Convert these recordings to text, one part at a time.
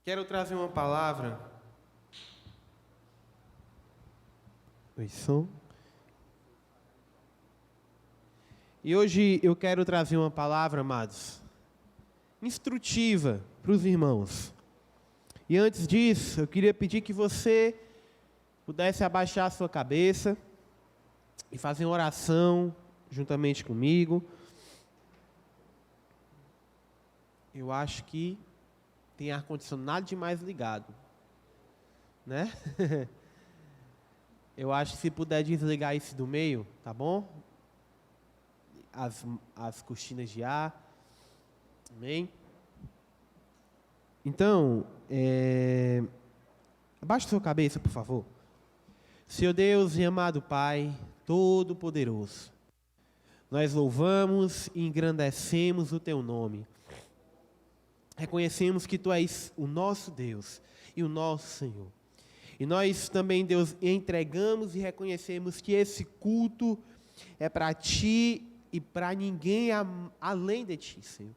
Quero trazer uma palavra. Oi, som. E hoje eu quero trazer uma palavra, amados, instrutiva para os irmãos. E antes disso, eu queria pedir que você pudesse abaixar a sua cabeça e fazer uma oração juntamente comigo. Eu acho que tem ar-condicionado demais ligado, né? Eu acho que se puder desligar esse do meio, tá bom? As cortinas de ar. Amém? Então, abaixe sua cabeça, por favor. Senhor Deus e amado Pai, Todo-Poderoso, nós louvamos e engrandecemos o Teu nome. Reconhecemos que Tu és o nosso Deus e o nosso Senhor. E nós também, Deus, entregamos e reconhecemos que esse culto é para Ti e para ninguém além de Ti, Senhor.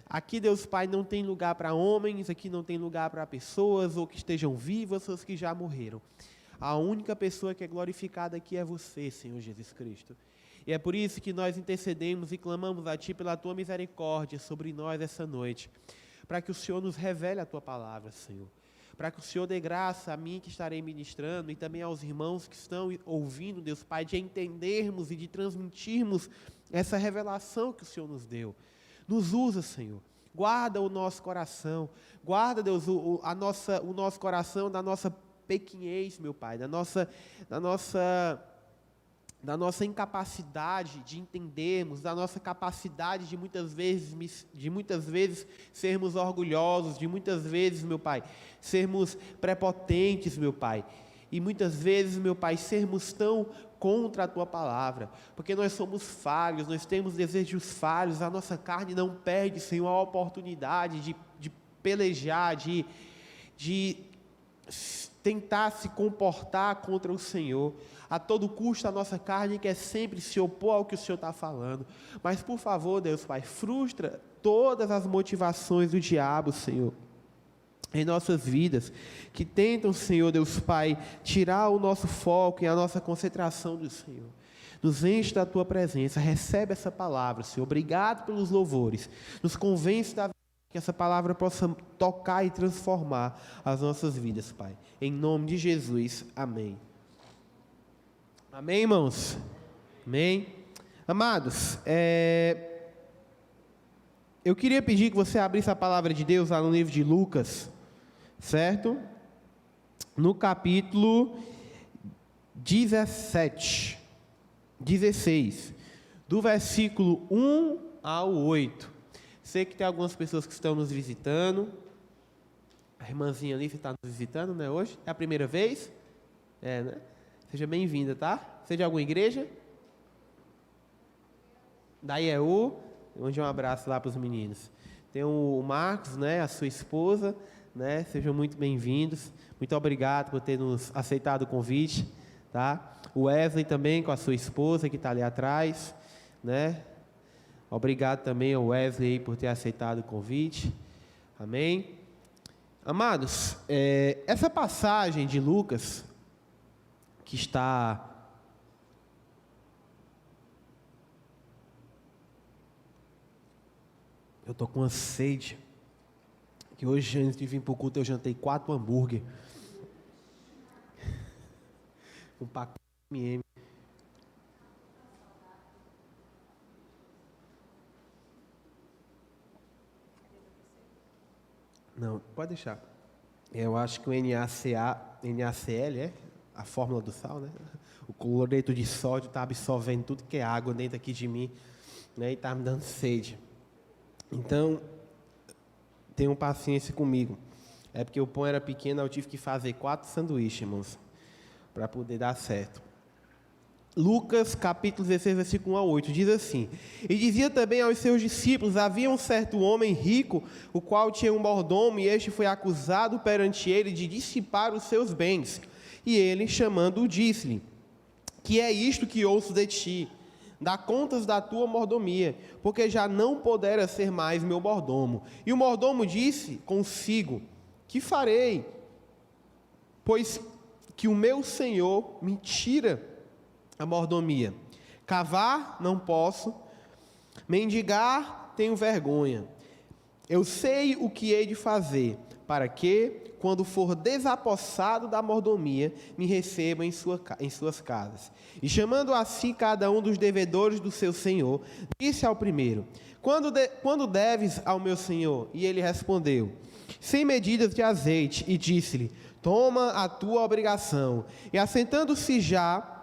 Aqui, Deus Pai, não tem lugar para homens, aqui não tem lugar para pessoas ou que estejam vivas ou que já morreram. A única pessoa que é glorificada aqui é Você, Senhor Jesus Cristo. E é por isso que nós intercedemos e clamamos a Ti pela Tua misericórdia sobre nós essa noite, para que o Senhor nos revele a Tua palavra, Senhor. Para que o Senhor dê graça a mim que estarei ministrando e também aos irmãos que estão ouvindo, Deus Pai, de entendermos e de transmitirmos essa revelação que o Senhor nos deu. Nos usa, Senhor. Guarda o nosso coração. Guarda, Deus, o nosso coração da nossa pequenez, meu Pai, da nossa incapacidade de entendermos, da nossa capacidade de muitas vezes sermos orgulhosos, de muitas vezes, meu Pai, sermos prepotentes, meu Pai, e muitas vezes, meu Pai, sermos tão contra a Tua palavra, porque nós somos falhos, nós temos desejos falhos, a nossa carne não perde, Senhor, a oportunidade de pelejar, de tentar se comportar contra o Senhor. A todo custo a nossa carne quer sempre se opor ao que o Senhor está falando. Mas por favor, Deus Pai, frustra todas as motivações do diabo, Senhor, em nossas vidas, que tentam, Senhor Deus Pai, tirar o nosso foco e a nossa concentração do Senhor. Nos enche da Tua presença, recebe essa palavra, Senhor. Obrigado pelos louvores. Nos convence da que essa palavra possa tocar e transformar as nossas vidas, Pai. Em nome de Jesus, amém. Amém, irmãos? Amém? Amados, eu queria pedir que você abrisse a palavra de Deus lá no livro de Lucas, certo? No capítulo 16, do versículo 1 ao 8. Sei que tem algumas pessoas que estão nos visitando. A irmãzinha ali está nos visitando, né, hoje? É a primeira vez? Né? Seja bem-vinda, tá? Você é de alguma igreja? Da IEU. Mande um abraço lá para os meninos. Tem o Marcos, né, a sua esposa, né? Sejam muito bem-vindos. Muito obrigado por ter nos aceitado o convite, tá? O Wesley também com a sua esposa que está ali atrás, né? Obrigado também ao Wesley por ter aceitado o convite. Amém? Amados, essa passagem de Lucas, que está... Eu estou com uma sede, que hoje, antes de vir para o culto, eu jantei 4 hambúrguer. Um pacote de M&M. Não, pode deixar. Eu acho que o NaCl é a fórmula do sal, né? O cloreto de sódio está absorvendo tudo que é água dentro aqui de mim, né? E está me dando sede. Então, tenham paciência comigo. É porque o pão era pequeno, eu tive que fazer 4 sanduíches, irmãos, para poder dar certo. Lucas, capítulo 16, versículo 1 a 8, diz assim: E dizia também aos seus discípulos: Havia um certo homem rico, o qual tinha um mordomo, e este foi acusado perante ele de dissipar os seus bens. E ele, chamando-o, disse-lhe: Que é isto que ouço de ti? Dá contas da tua mordomia, porque já não podera ser mais meu mordomo. E o mordomo disse consigo: que farei? Pois que o meu senhor me tira a mordomia. Cavar, não posso. Mendigar, tenho vergonha. Eu sei o que hei de fazer, para que, quando for desapossado da mordomia, me receba em suas casas. E chamando a si cada um dos devedores do seu senhor, disse ao primeiro: Quando deves ao meu senhor? E ele respondeu: 100 medidas de azeite. E disse-lhe: Toma a tua obrigação. E assentando-se já,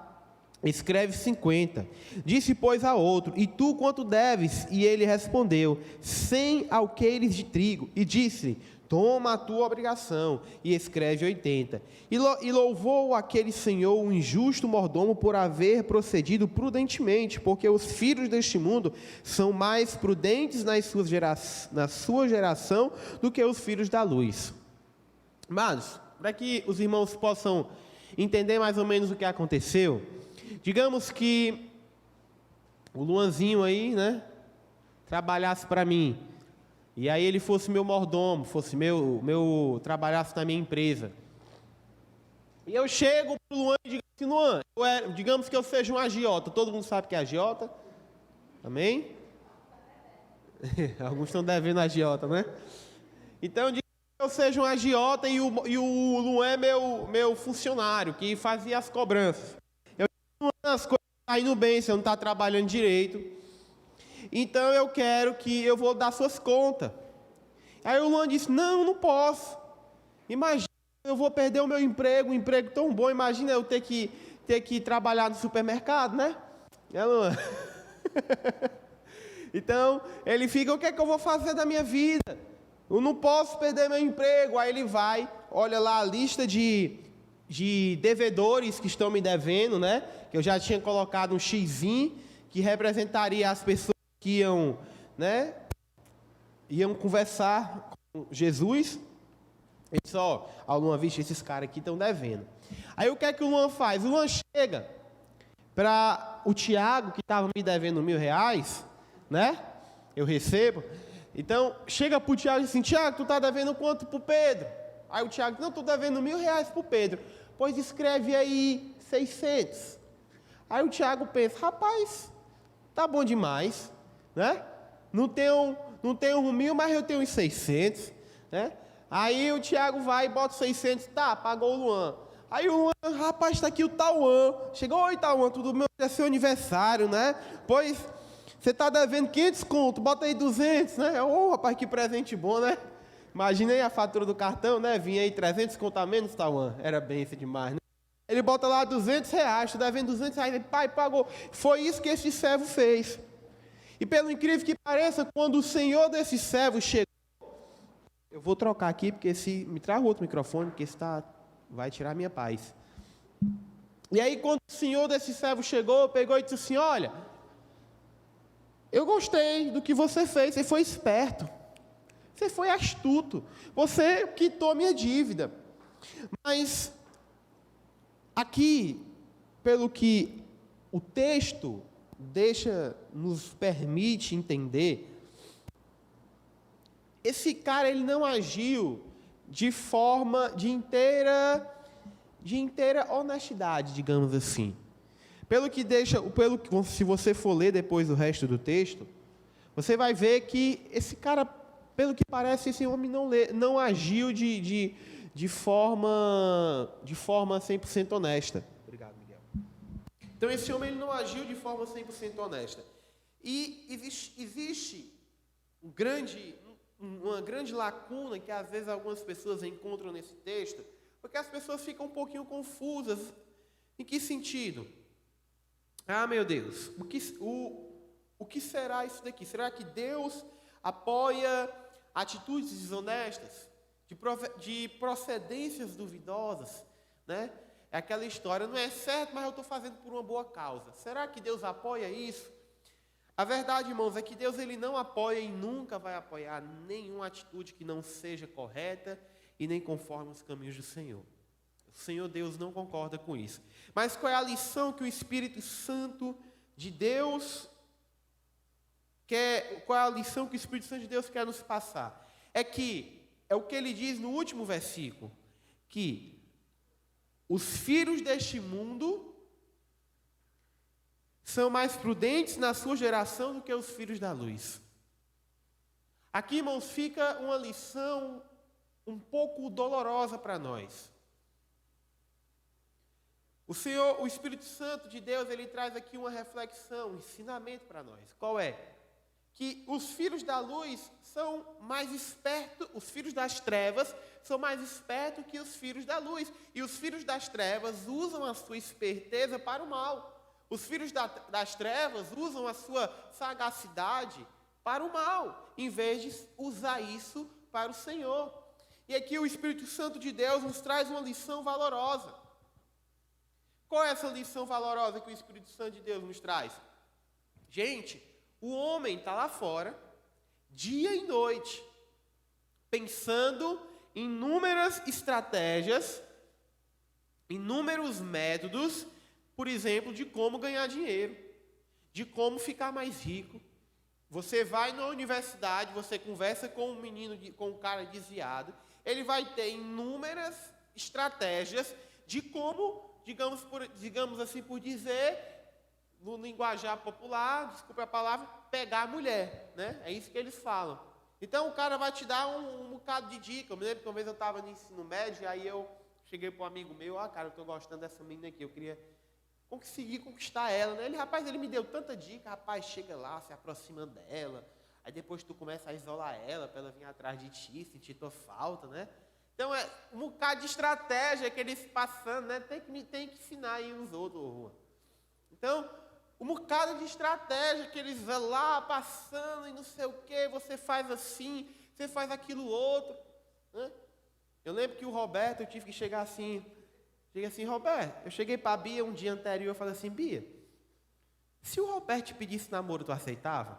escreve 50. Disse, pois, a outro: E tu quanto deves? E ele respondeu: 100 alqueires de trigo. E disse-lhe: Toma a tua obrigação, e escreve 80. E louvou aquele senhor, o injusto mordomo, por haver procedido prudentemente, porque os filhos deste mundo são mais prudentes na sua geração do que os filhos da luz. Mas, para que os irmãos possam entender mais ou menos o que aconteceu, digamos que o Luanzinho aí, né, trabalhasse para mim, e aí ele fosse meu mordomo, fosse trabalhasse na minha empresa. E eu chego pro Luan e digo assim: Luan, digamos que eu seja um agiota. Todo mundo sabe que é agiota? Amém? Alguns estão devendo agiota, né? Então, digamos que eu seja um agiota e o Luan é meu funcionário, que fazia as cobranças. Eu digo: Luan, as coisas estão indo bem, você não está trabalhando direito. Então eu vou dar suas contas. Aí o Luan disse: Não posso. Imagina, eu vou perder o meu emprego, um emprego tão bom. Imagina eu ter que trabalhar no supermercado, né? É, Luan? Então, ele fica: o que é que eu vou fazer da minha vida? Eu não posso perder meu emprego. Aí ele vai, olha lá a lista de devedores que estão me devendo, né? Que eu já tinha colocado um xizinho, que representaria as pessoas que iam conversar com Jesus. Ele disse: Luan, vixe, esses caras aqui estão devendo. Aí o que é que o Luan faz? O Luan chega para o Tiago, que estava me devendo R$1.000, né? Eu recebo. Então, chega para o Tiago e diz assim: Tiago, tu está devendo quanto para o Pedro? Aí o Tiago: Não, estou devendo R$1.000 para o Pedro. Pois escreve aí 600. Aí o Tiago pensa: rapaz, tá bom demais, né? Não tenho 1.000, mas eu tenho uns 600, né? Aí o Tiago vai e bota 600, tá, pagou o Luan. Aí o Luan: rapaz, está aqui o Tauan. Chegou: oi, Tauan, tudo bem? É seu aniversário, né? Pois, você está devendo 500 conto, bota aí 200, né? Rapaz, que presente bom, né? Imagina aí a fatura do cartão, né? Vinha aí 300 conto a menos, Tauan. Era benção demais, né? Ele bota lá R$200, tu devendo R$200, ele: pai, pagou. Foi isso que esse servo fez. E pelo incrível que pareça, quando o senhor desse servo chegou, eu vou trocar aqui, porque me traga outro microfone, porque esse vai tirar a minha paz. E aí, quando o senhor desse servo chegou, pegou e disse assim: olha, eu gostei do que você fez, você foi esperto, você foi astuto, você quitou minha dívida. Mas aqui, pelo que o texto nos permite entender, esse cara, ele não agiu de forma de inteira honestidade, digamos assim. Se você for ler depois o resto do texto, você vai ver que esse cara, pelo que parece, esse homem não agiu de forma 100% honesta. Obrigado, Miguel. Então, esse homem, ele não agiu de forma 100% honesta. E existe uma grande lacuna que, às vezes, algumas pessoas encontram nesse texto, porque as pessoas ficam um pouquinho confusas. Em que sentido? Ah, meu Deus, o que será isso daqui? Será que Deus apoia atitudes desonestas, de procedências duvidosas, né? É aquela história: não é certo, mas eu estou fazendo por uma boa causa. Será que Deus apoia isso? A verdade, irmãos, é que Deus, ele não apoia e nunca vai apoiar nenhuma atitude que não seja correta e nem conforme os caminhos do Senhor. O Senhor Deus não concorda com isso. Mas qual é a lição que o Espírito Santo de Deus quer nos passar? É que é o que ele diz no último versículo, que os filhos deste mundo são mais prudentes na sua geração do que os filhos da luz. Aqui, irmãos, fica uma lição um pouco dolorosa para nós. O Espírito Santo de Deus, ele traz aqui uma reflexão, um ensinamento para nós. Qual é? Que os filhos da luz são mais espertos, os filhos das trevas são mais espertos que os filhos da luz. E os filhos das trevas usam a sua esperteza para o mal. Os filhos das trevas usam a sua sagacidade para o mal, em vez de usar isso para o Senhor. E aqui o Espírito Santo de Deus nos traz uma lição valorosa. Qual é essa lição valorosa que o Espírito Santo de Deus nos traz? Gente, o homem está lá fora, dia e noite, pensando em inúmeras estratégias, inúmeros métodos, por exemplo, de como ganhar dinheiro, de como ficar mais rico. Você vai na universidade, você conversa com um menino, com um cara desviado, ele vai ter inúmeras estratégias de como, digamos assim por dizer, no linguajar popular, desculpe a palavra, pegar a mulher, né? É isso que eles falam. Então o cara vai te dar um bocado de dica. Eu me lembro que uma vez eu estava no ensino médio, aí eu cheguei para um amigo meu, cara, eu estou gostando dessa menina aqui, eu queria conseguir conquistar ela, né? Ele me deu tanta dica, rapaz, chega lá, se aproxima dela, aí depois tu começa a isolar ela, para ela vir atrás de ti, sentir tua falta, né? Então é um bocado de estratégia que eles passando, né? Tem que ensinar aí os outros. Então, um bocado de estratégia que eles vão lá passando e não sei o que, você faz assim, você faz aquilo outro, né? Eu lembro que o Roberto, eu tive que chegar assim, Roberto, eu cheguei para a Bia um dia anterior e falei assim, Bia, se o Roberto te pedisse namoro, tu aceitava?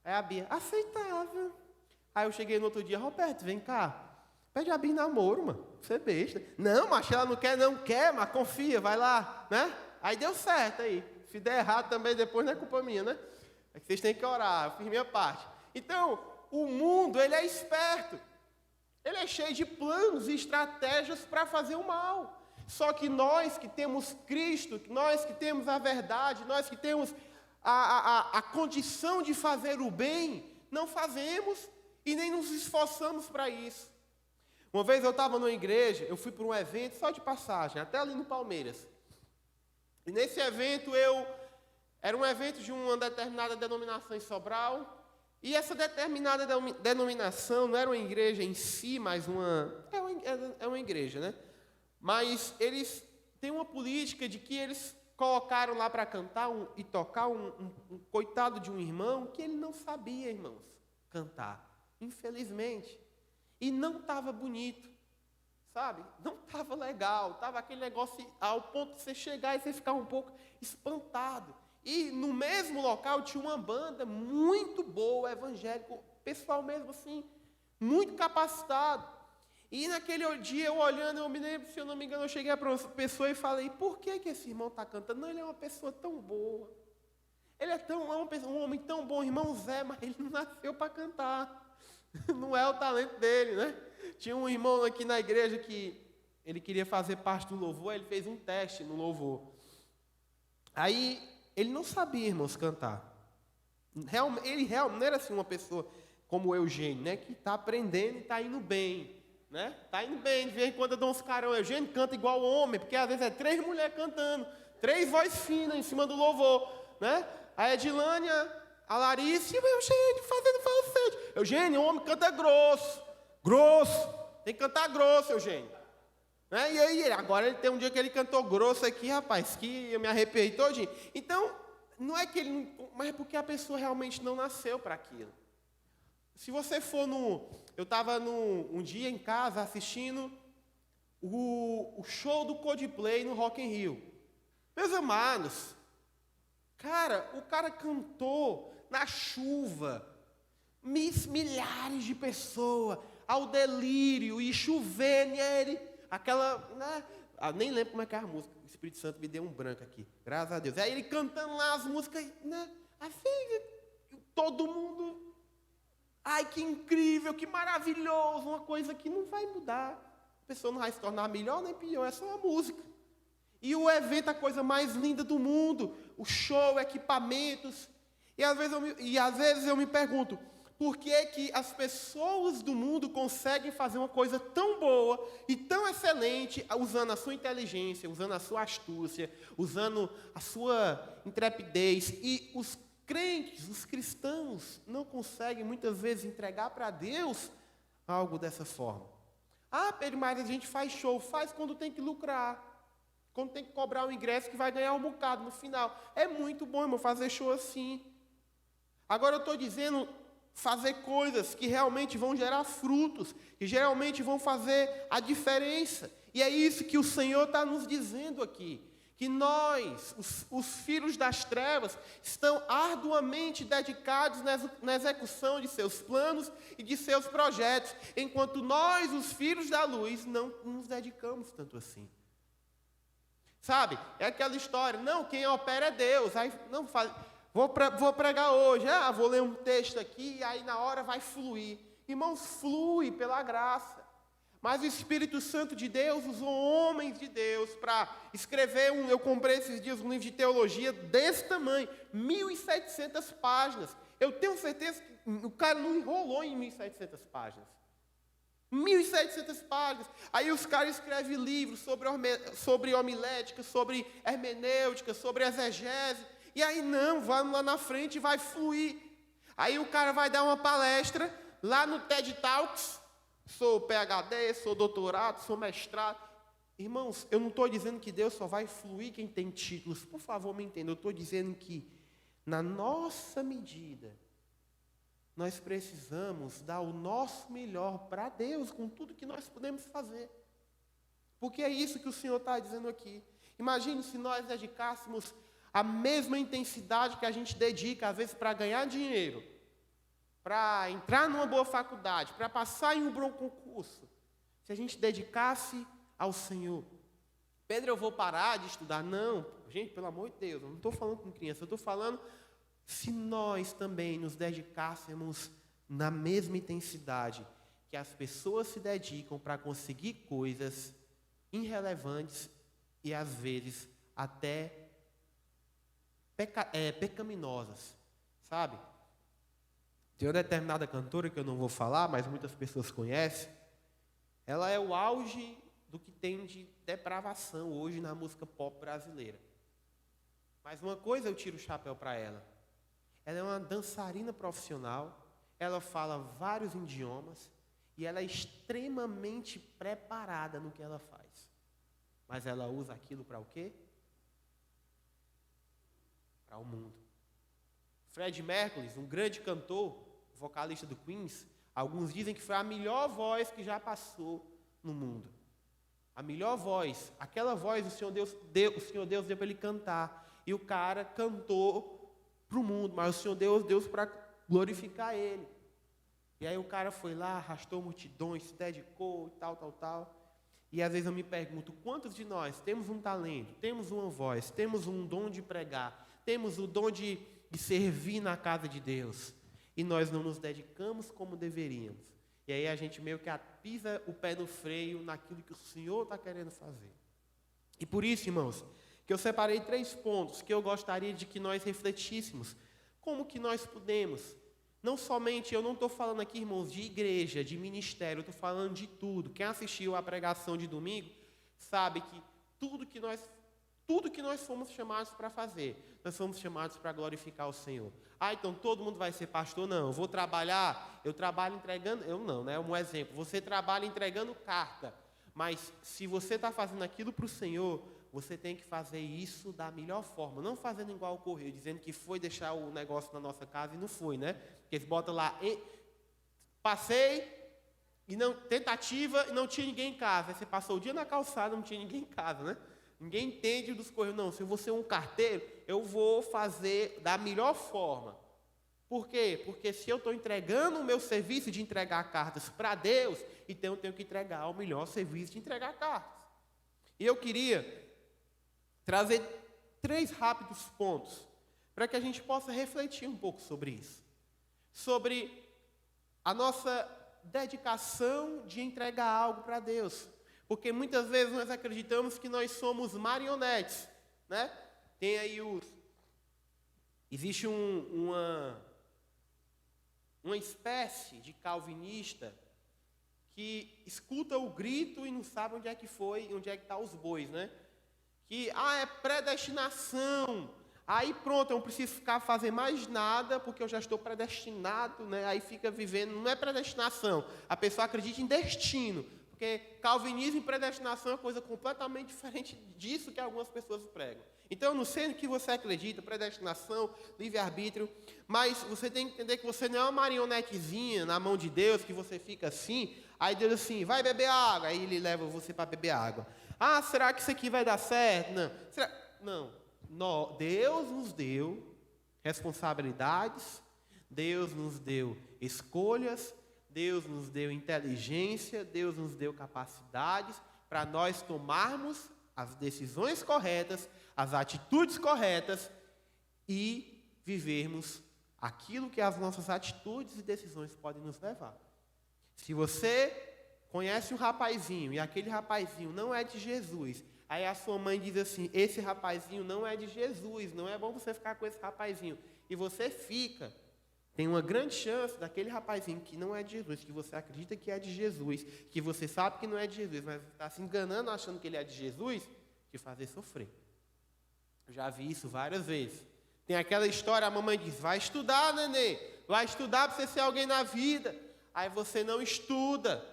Aí a Bia, aceitava. Aí eu cheguei no outro dia, Roberto, vem cá, pede a Bia namoro, mano, você é besta. Não, macho, ela não quer, mas confia, vai lá, né? Aí deu certo aí. Se der errado também, depois não é culpa minha, né? É que vocês têm que orar, eu fiz minha parte. Então, o mundo, ele é esperto. Ele é cheio de planos e estratégias para fazer o mal. Só que nós que temos Cristo, nós que temos a verdade, nós que temos a condição de fazer o bem, não fazemos e nem nos esforçamos para isso. Uma vez eu estava numa igreja, eu fui para um evento só de passagem, até ali no Palmeiras. E nesse evento era um evento de uma determinada denominação em Sobral, e essa determinada denominação não era uma igreja em si, mas é uma igreja, né? Mas eles têm uma política de que eles colocaram lá para cantar e tocar um coitado de um irmão que ele não sabia, irmãos, cantar, infelizmente. E não estava bonito, sabe? Não estava legal, estava aquele negócio ao ponto de você chegar e você ficar um pouco espantado. E no mesmo local tinha uma banda muito boa, evangélica, pessoal mesmo assim, muito capacitado. E naquele dia, eu olhando, eu me lembro, se eu não me engano, eu cheguei para uma pessoa e falei, por que esse irmão está cantando? Não, ele é uma pessoa tão boa. Ele é um homem tão bom, irmão Zé, mas ele não nasceu para cantar. Não é o talento dele, né? Tinha um irmão aqui na igreja que ele queria fazer parte do louvor, ele fez um teste no louvor. Aí, ele não sabia, irmãos, cantar. Ele realmente não era assim uma pessoa como o Eugênio, né? Que está aprendendo e está indo bem, né? Está indo bem, de vez em quando eu dou uns carão. Eugênio canta igual homem, porque às vezes é 3 mulheres cantando, 3 vozes finas em cima do louvor, né? A Edilânia, a Larissa e o Eugênio fazendo falsete. Eugênio, o homem canta grosso. Tem que cantar grosso, Eugênio. Né? E aí, agora ele tem um dia que ele cantou grosso aqui, rapaz, que eu me arrepiei todinho. Então, não é que ele... Mas é porque a pessoa realmente não nasceu para aquilo. Se você for eu estava um dia em casa assistindo o show do Coldplay no Rock in Rio. Meus amados, cara, o cara cantou na chuva, milhares de pessoas, ao delírio, e chovendo, e ele, aquela, né? Nem lembro como é que é a música, o Espírito Santo me deu um branco aqui, graças a Deus. Aí ele cantando lá as músicas, né? Assim, todo mundo Ai, que incrível, que maravilhoso, uma coisa que não vai mudar. A pessoa não vai se tornar melhor nem pior, é só uma música. E o evento é a coisa mais linda do mundo, o show, equipamentos. E às vezes eu me pergunto, por que que as pessoas do mundo conseguem fazer uma coisa tão boa e tão excelente, usando a sua inteligência, usando a sua astúcia, usando a sua intrepidez, e os crentes, os cristãos, não conseguem muitas vezes entregar para Deus algo dessa forma? Ah, Pedro, mas a gente faz show, faz quando tem que lucrar, quando tem que cobrar um ingresso que vai ganhar um bocado no final. É muito bom, irmão, fazer show assim. Agora eu estou dizendo fazer coisas que realmente vão gerar frutos, que geralmente vão fazer a diferença. E é isso que o Senhor está nos dizendo aqui. Que nós, os filhos das trevas, estão arduamente dedicados na execução de seus planos e de seus projetos, enquanto nós, os filhos da luz, não nos dedicamos tanto assim. Sabe? É aquela história, não, quem opera é Deus. Aí, não faz... Vou pregar hoje, vou ler um texto aqui, e aí na hora vai fluir. Irmãos, flui pela graça. Mas o Espírito Santo de Deus usou homens de Deus para escrever eu comprei esses dias um livro de teologia desse tamanho, 1.700 páginas. Eu tenho certeza que o cara não enrolou em 1.700 páginas. 1.700 páginas. Aí os caras escrevem livros sobre homilética, sobre hermenêutica, sobre exegese. E aí vai lá na frente e vai fluir. Aí o cara vai dar uma palestra lá no TED Talks. Sou PhD, sou doutorado, sou mestrado. Irmãos, eu não estou dizendo que Deus só vai fluir quem tem títulos. Por favor, me entenda. Eu estou dizendo que, na nossa medida, nós precisamos dar o nosso melhor para Deus com tudo que nós podemos fazer. Porque é isso que o Senhor está dizendo aqui. Imagine se nós dedicássemos a mesma intensidade que a gente dedica, às vezes, para ganhar dinheiro, para entrar numa boa faculdade, para passar em um bom concurso, se a gente dedicasse ao Senhor. Pedro, eu vou parar de estudar? Não, gente, pelo amor de Deus, eu não estou falando com criança, eu estou falando se nós também nos dedicássemos na mesma intensidade que as pessoas se dedicam para conseguir coisas irrelevantes e, às vezes, até pecaminosas, sabe? Tem uma determinada cantora que eu não vou falar, mas muitas pessoas conhecem. Ela é o auge do que tem de depravação hoje na música pop brasileira. Mas uma coisa eu tiro o chapéu para ela. Ela é uma dançarina profissional, ela fala vários idiomas e ela é extremamente preparada no que ela faz. Mas ela usa aquilo para o quê? Para o mundo. Freddie Mercury, um grande cantor, vocalista do Queens, alguns dizem que foi a melhor voz que já passou no mundo. A melhor voz, aquela voz o Senhor Deus deu para ele cantar. E o cara cantou para o mundo, mas o Senhor Deus deu para glorificar ele. E aí o cara foi lá, arrastou multidões, se dedicou e tal. E às vezes eu me pergunto, quantos de nós temos um talento, temos uma voz, temos um dom de pregar, temos o dom de servir na casa de Deus, e nós não nos dedicamos como deveríamos. E aí a gente meio que pisa o pé no freio naquilo que o Senhor está querendo fazer. E por isso, irmãos, que eu separei 3 pontos que eu gostaria de que nós refletíssemos. Como que nós podemos, não somente, eu não estou falando aqui, irmãos, de igreja, de ministério, eu estou falando de tudo. Quem assistiu à pregação de domingo sabe que tudo que nós fomos chamados para fazer, nós fomos chamados para glorificar o Senhor. Então todo mundo vai ser pastor? Não, eu trabalho entregando, é um exemplo, você trabalha entregando carta, mas se você está fazendo aquilo para o Senhor, você tem que fazer isso da melhor forma, não fazendo igual o correio, dizendo que foi deixar o negócio na nossa casa e não foi, né? Porque eles botam lá, passei, tentativa e não tinha ninguém em casa. Aí você passou o dia na calçada, não tinha ninguém em casa, né? Ninguém entende dos correios. Não, se eu vou ser um carteiro, eu vou fazer da melhor forma. Por quê? Porque se eu estou entregando o meu serviço de entregar cartas para Deus, então eu tenho que entregar o melhor serviço de entregar cartas. E eu queria trazer 3 rápidos pontos para que a gente possa refletir um pouco sobre isso. Sobre a nossa dedicação de entregar algo para Deus. Porque muitas vezes nós acreditamos que nós somos marionetes, né? Tem aí existe uma espécie de calvinista que escuta o grito e não sabe onde é que está os bois, né? Que, é predestinação. Aí pronto, eu não preciso fazer mais nada, porque eu já estou predestinado, né? Aí fica vivendo, não é predestinação. A pessoa acredita em destino, porque calvinismo e predestinação é coisa completamente diferente disso que algumas pessoas pregam. Então, eu não sei no que você acredita, predestinação, livre-arbítrio, mas você tem que entender que você não é uma marionetezinha na mão de Deus, que você fica assim, aí Deus assim, vai beber água, aí Ele leva você para beber água. Será que isso aqui vai dar certo? Não. Deus nos deu responsabilidades, Deus nos deu escolhas, Deus nos deu inteligência, Deus nos deu capacidades para nós tomarmos as decisões corretas, as atitudes corretas e vivermos aquilo que as nossas atitudes e decisões podem nos levar. Se você conhece um rapazinho e aquele rapazinho não é de Jesus, aí a sua mãe diz assim, esse rapazinho não é de Jesus, não é bom você ficar com esse rapazinho, e você fica, tem uma grande chance daquele rapazinho que não é de Jesus, que você acredita que é de Jesus, que você sabe que não é de Jesus, mas está se enganando achando que ele é de Jesus, te fazer sofrer. Eu já vi isso várias vezes. Tem aquela história, a mamãe diz, vai estudar, nenê, vai estudar para você ser alguém na vida. Aí você não estuda.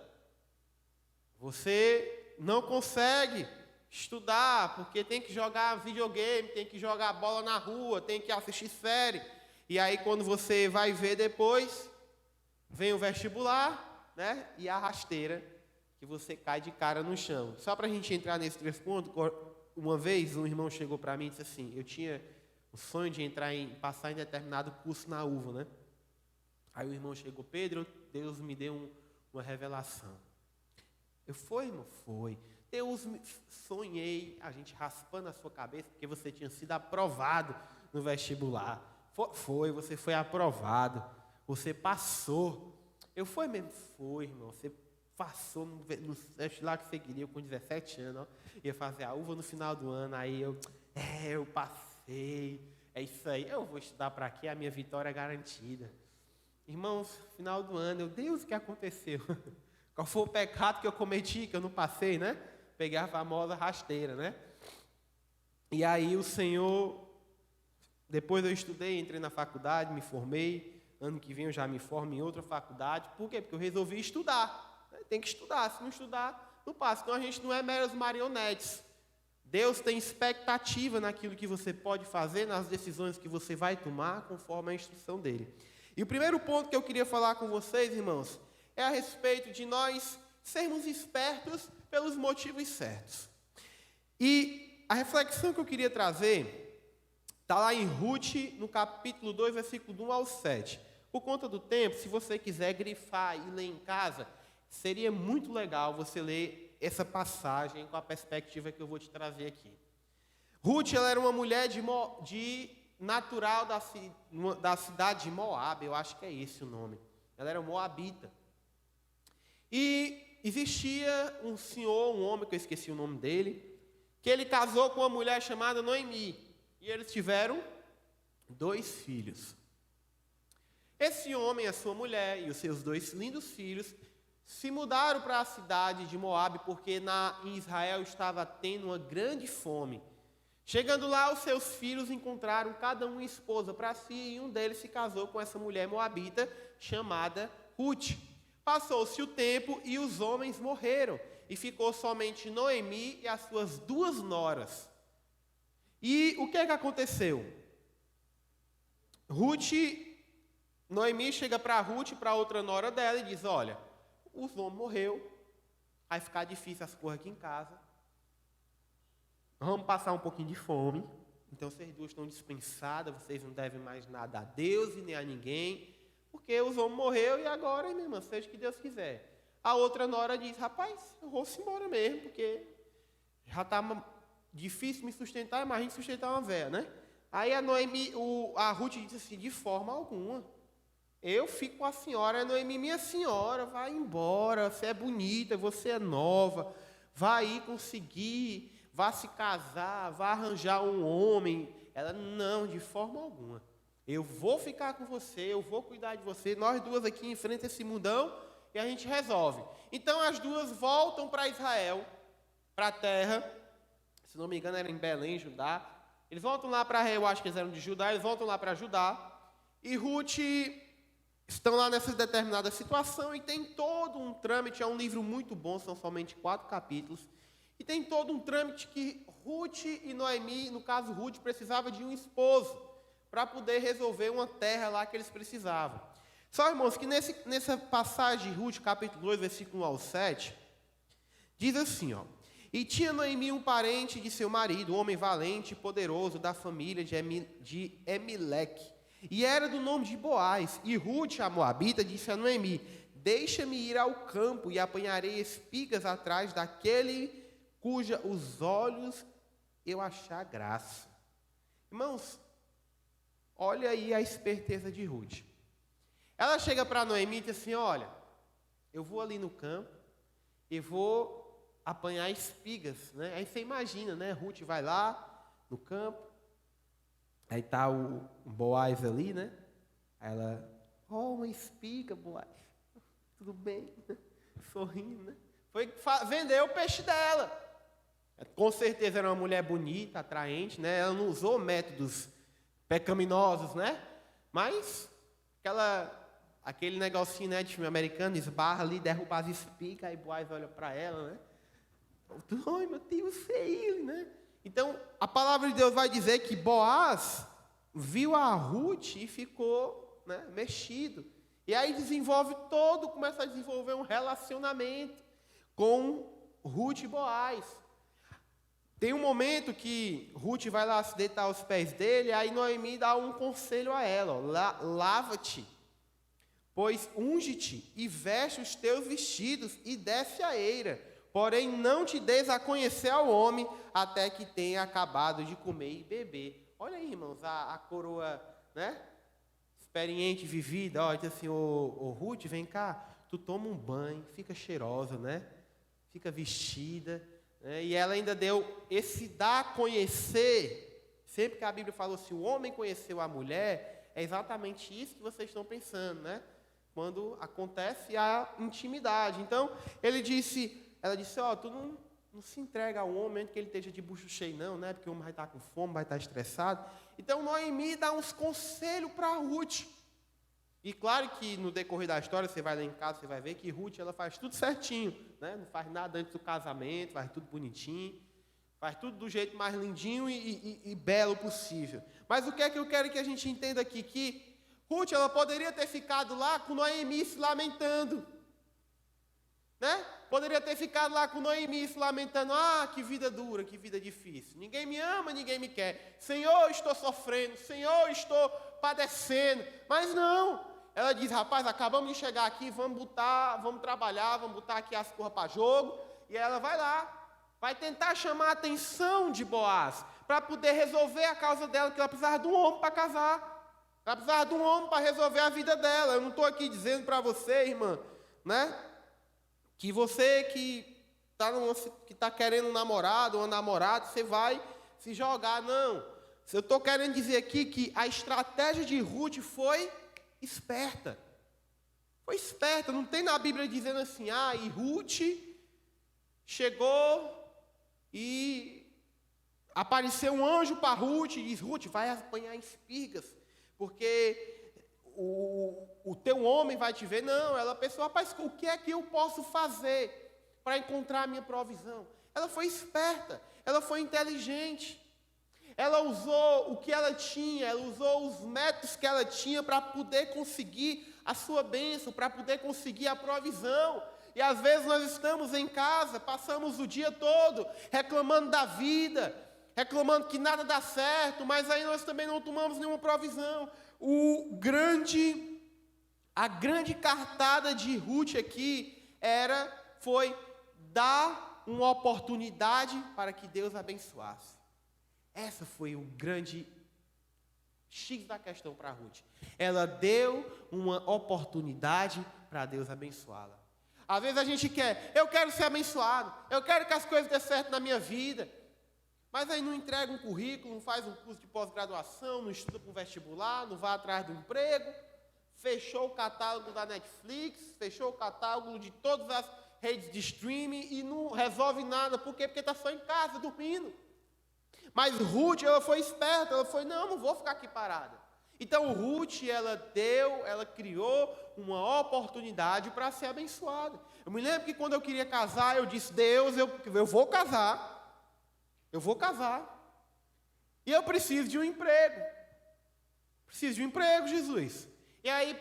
Você não consegue estudar, porque tem que jogar videogame, tem que jogar bola na rua, tem que assistir série. E aí quando você vai ver depois, vem o vestibular, né? E a rasteira, que você cai de cara no chão. Só para a gente entrar nesses 3 pontos, uma vez um irmão chegou para mim e disse assim, eu tinha o sonho de passar em determinado curso na UVA, né? Aí o irmão chegou, Pedro, Deus me deu uma revelação. Irmão? Foi. Sonhei, a gente raspando a sua cabeça, porque você tinha sido aprovado no vestibular. Você foi aprovado. Você passou. Foi mesmo? Foi, irmão. Você passou no vestibular que você queria, com 17 anos. Ia fazer a UVA no final do ano. Aí eu passei. É isso aí. Eu vou estudar para quê? A minha vitória é garantida. Irmãos, final do ano, Deus, o que aconteceu? Qual foi o pecado que eu cometi, que eu não passei, né? Peguei a famosa rasteira, né? E aí o Senhor, depois eu estudei, entrei na faculdade, me formei. Ano que vem eu já me formo em outra faculdade. Por quê? Porque eu resolvi estudar. Tem que estudar, se não estudar, não passa. Então a gente não é meras marionetes. Deus tem expectativa naquilo que você pode fazer, nas decisões que você vai tomar, conforme a instrução dele. E o primeiro ponto que eu queria falar com vocês, irmãos, é a respeito de nós sermos espertos pelos motivos certos. E a reflexão que eu queria trazer está lá em Ruth, no capítulo 2, versículo 1 ao 7. Por conta do tempo, se você quiser grifar e ler em casa, seria muito legal você ler essa passagem com a perspectiva que eu vou te trazer aqui. Ruth, ela era uma mulher natural da cidade de Moab, eu acho que é esse o nome. Ela era moabita. E existia um senhor, um homem, que eu esqueci o nome dele, que ele casou com uma mulher chamada Noemi. E eles tiveram 2 filhos. Esse homem, a sua mulher e os seus 2 lindos filhos se mudaram para a cidade de Moab, porque em Israel estava tendo uma grande fome. Chegando lá, os seus filhos encontraram cada um esposa para si, e um deles se casou com essa mulher moabita chamada Ruth. Passou-se o tempo e os homens morreram, e ficou somente Noemi e as suas 2 noras. E o que é que aconteceu? Noemi chega para Ruth, para outra nora dela, e diz, olha, os homens morreu, vai ficar difícil as coisas aqui em casa, vamos passar um pouquinho de fome, então vocês 2 estão dispensadas, vocês não devem mais nada a Deus e nem a ninguém, porque os homens morreu e agora, minha irmã, seja o que Deus quiser. A outra nora diz, rapaz, eu vou embora mesmo, porque já está difícil me sustentar, imagina sustentar uma velha, né? Aí a Ruth disse assim, de forma alguma, eu fico com a senhora, Noemi, minha senhora, vai embora, você é bonita, você é nova, vai ir conseguir, vai se casar, vai arranjar um homem. Ela, não, de forma alguma. Eu vou ficar com você, eu vou cuidar de você, nós duas aqui enfrentamos esse mundão e a gente resolve. Então as duas voltam para Israel, para a terra, se não me engano era em Belém, Judá. Eles voltam lá para, eu acho que eles eram de Judá, eles voltam lá para Judá. E Ruth estão lá nessa determinada situação e tem todo um trâmite, é um livro muito bom, são somente 4 capítulos. E tem todo um trâmite que Ruth e Noemi, no caso Ruth, precisava de um esposo para poder resolver uma terra lá que eles precisavam. Só, irmãos, que nessa passagem de Ruth, capítulo 2, versículo 1 ao 7, diz assim, ó: E tinha Noemi um parente de seu marido, um homem valente e poderoso da família de Elimelec, e era do nome de Boaz. E Ruth, a moabita, disse a Noemi: Deixa-me ir ao campo e apanharei espigas atrás daquele cuja os olhos eu achar graça. Irmãos, olha aí a esperteza de Ruth. Ela chega para Noemi e diz assim: olha, eu vou ali no campo e vou apanhar espigas, né? Aí você imagina, né? Ruth vai lá no campo, aí tá o Boaz ali, né? Aí ela, uma espiga, Boaz, tudo bem, sorrindo, né? Foi vender o peixe dela. Com certeza era uma mulher bonita, atraente, né? Ela não usou métodos pecaminosos, né? Mas aquele negocinho, né, de filme americano, esbarra ali, derruba as espigas, aí Boaz olha para ela, né? Ai, meu Deus, é ele, né? Então, a palavra de Deus vai dizer que Boaz viu a Ruth e ficou, né, mexido. E aí começa a desenvolver um relacionamento com Ruth e Boaz. Tem um momento que Ruth vai lá se deitar aos pés dele, aí Noemi dá um conselho a ela: ó, lava-te, pois unge-te e veste os teus vestidos e desce a eira, porém não te des a conhecer ao homem até que tenha acabado de comer e beber. Olha aí, irmãos, a coroa, né, experiente, vivida, ó, diz assim: ô Ruth, vem cá, tu toma um banho, fica cheirosa, né, fica vestida. E ela ainda deu esse dar a conhecer. Sempre que a Bíblia falou assim, o homem conheceu a mulher, é exatamente isso que vocês estão pensando, né? Quando acontece a intimidade. Então, ela disse, ó, tu não se entrega ao homem antes que ele esteja de bucho cheio, não, né? Porque o homem vai estar com fome, vai estar estressado. Então, Noemi dá uns conselhos para Ruth. E claro que no decorrer da história, você vai lá em casa, você vai ver que Ruth, ela faz tudo certinho, né? Não faz nada antes do casamento, faz tudo bonitinho, faz tudo do jeito mais lindinho e belo possível. Mas o que é que eu quero que a gente entenda aqui? Que Ruth, ela poderia ter ficado lá com Noemi se lamentando, né? Poderia ter ficado lá com Noemi se lamentando: que vida dura, que vida difícil. Ninguém me ama, ninguém me quer. Senhor, estou sofrendo. Senhor, estou padecendo. Mas não. Ela diz: rapaz, acabamos de chegar aqui, vamos trabalhar, vamos botar aqui as coisas para jogo. E ela vai lá, vai tentar chamar a atenção de Boaz, para poder resolver a causa dela, que ela precisava de um homem para casar. Ela precisava de um homem para resolver a vida dela. Eu não estou aqui dizendo para você, irmã, né, que você que está querendo um namorado ou uma namorada, você vai se jogar. Não. Eu estou querendo dizer aqui que a estratégia de Ruth foi esperta. Foi esperta. Não tem na Bíblia dizendo assim: e Ruth chegou e apareceu um anjo para Ruth e diz: Ruth, vai apanhar espigas, porque o teu homem vai te ver. Não, ela pensou: rapaz, o que é que eu posso fazer para encontrar a minha provisão? Ela foi esperta, ela foi inteligente. Ela usou o que ela tinha, ela usou os métodos que ela tinha para poder conseguir a sua bênção, para poder conseguir a provisão. E às vezes nós estamos em casa, passamos o dia todo reclamando da vida, reclamando que nada dá certo, mas aí nós também não tomamos nenhuma provisão. A grande cartada de Ruth aqui foi dar uma oportunidade para que Deus abençoasse. Essa foi X da questão para Ruth. Ela deu uma oportunidade para Deus abençoá-la. Às vezes a gente eu quero ser abençoado, eu quero que as coisas dêem certo na minha vida, mas aí não entrega um currículo, não faz um curso de pós-graduação, não estuda para um vestibular, não vai atrás do emprego, fechou o catálogo da Netflix, fechou o catálogo de todas as redes de streaming e não resolve nada. Por quê? Porque está só em casa, dormindo. Mas Ruth, ela foi esperta, ela foi, não vou ficar aqui parada. Então Ruth, ela criou uma oportunidade para ser abençoada. Eu me lembro que quando eu queria casar, eu disse, Deus, eu vou casar. Eu vou casar. E eu preciso de um emprego. Preciso de um emprego, Jesus. E aí,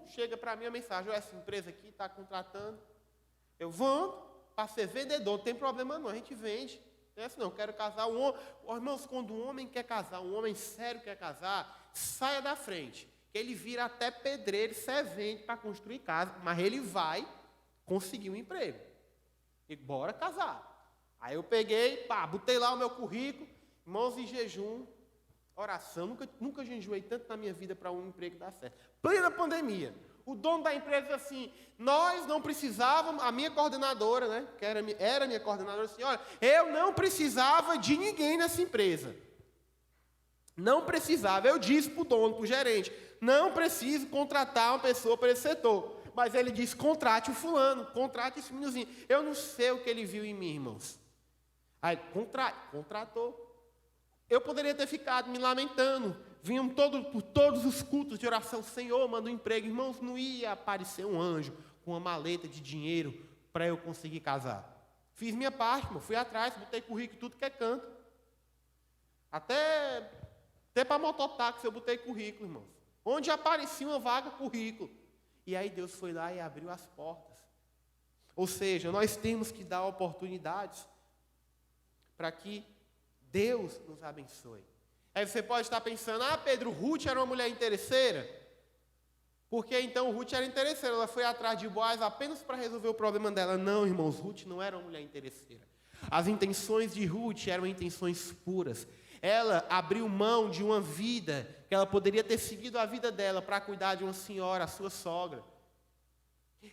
chega para mim a mensagem, essa empresa aqui está contratando. Eu vou para ser vendedor, não tem problema não, a gente vende. Não é assim, não, eu quero casar. Irmãos, quando um homem quer casar, um homem sério quer casar, saia da frente. Ele vira até pedreiro, servente para construir casa, mas ele vai conseguir um emprego. E bora casar. Aí eu peguei, botei lá o meu currículo, irmãos, em jejum, oração, nunca jejuei tanto na minha vida para um emprego dar certo. Plena pandemia. O dono da empresa disse assim, nós não precisávamos, a minha coordenadora, né, que era minha coordenadora, assim, olha, eu não precisava de ninguém nessa empresa. Não precisava, eu disse para o dono, para o gerente, não preciso contratar uma pessoa para esse setor. Mas ele disse, contrate o fulano, contrate esse meninozinho. Eu não sei o que ele viu em mim, irmãos. Aí, contratou. Eu poderia ter ficado me lamentando. Vinham por todos os cultos de oração. Senhor, manda um emprego. Irmãos, não ia aparecer um anjo com uma maleta de dinheiro para eu conseguir casar. Fiz minha parte, irmão. Fui atrás, botei currículo tudo que é canto. Até para mototáxi eu botei currículo, irmãos. Onde aparecia uma vaga, currículo. E aí Deus foi lá e abriu as portas. Ou seja, nós temos que dar oportunidades para que Deus nos abençoe. Aí você pode estar pensando, Pedro, Ruth era uma mulher interesseira? Porque então Ruth era interesseira, ela foi atrás de Boaz apenas para resolver o problema dela. Não, irmãos, Ruth não era uma mulher interesseira. As intenções de Ruth eram intenções puras. Ela abriu mão de uma vida, que ela poderia ter seguido a vida dela para cuidar de uma senhora, a sua sogra.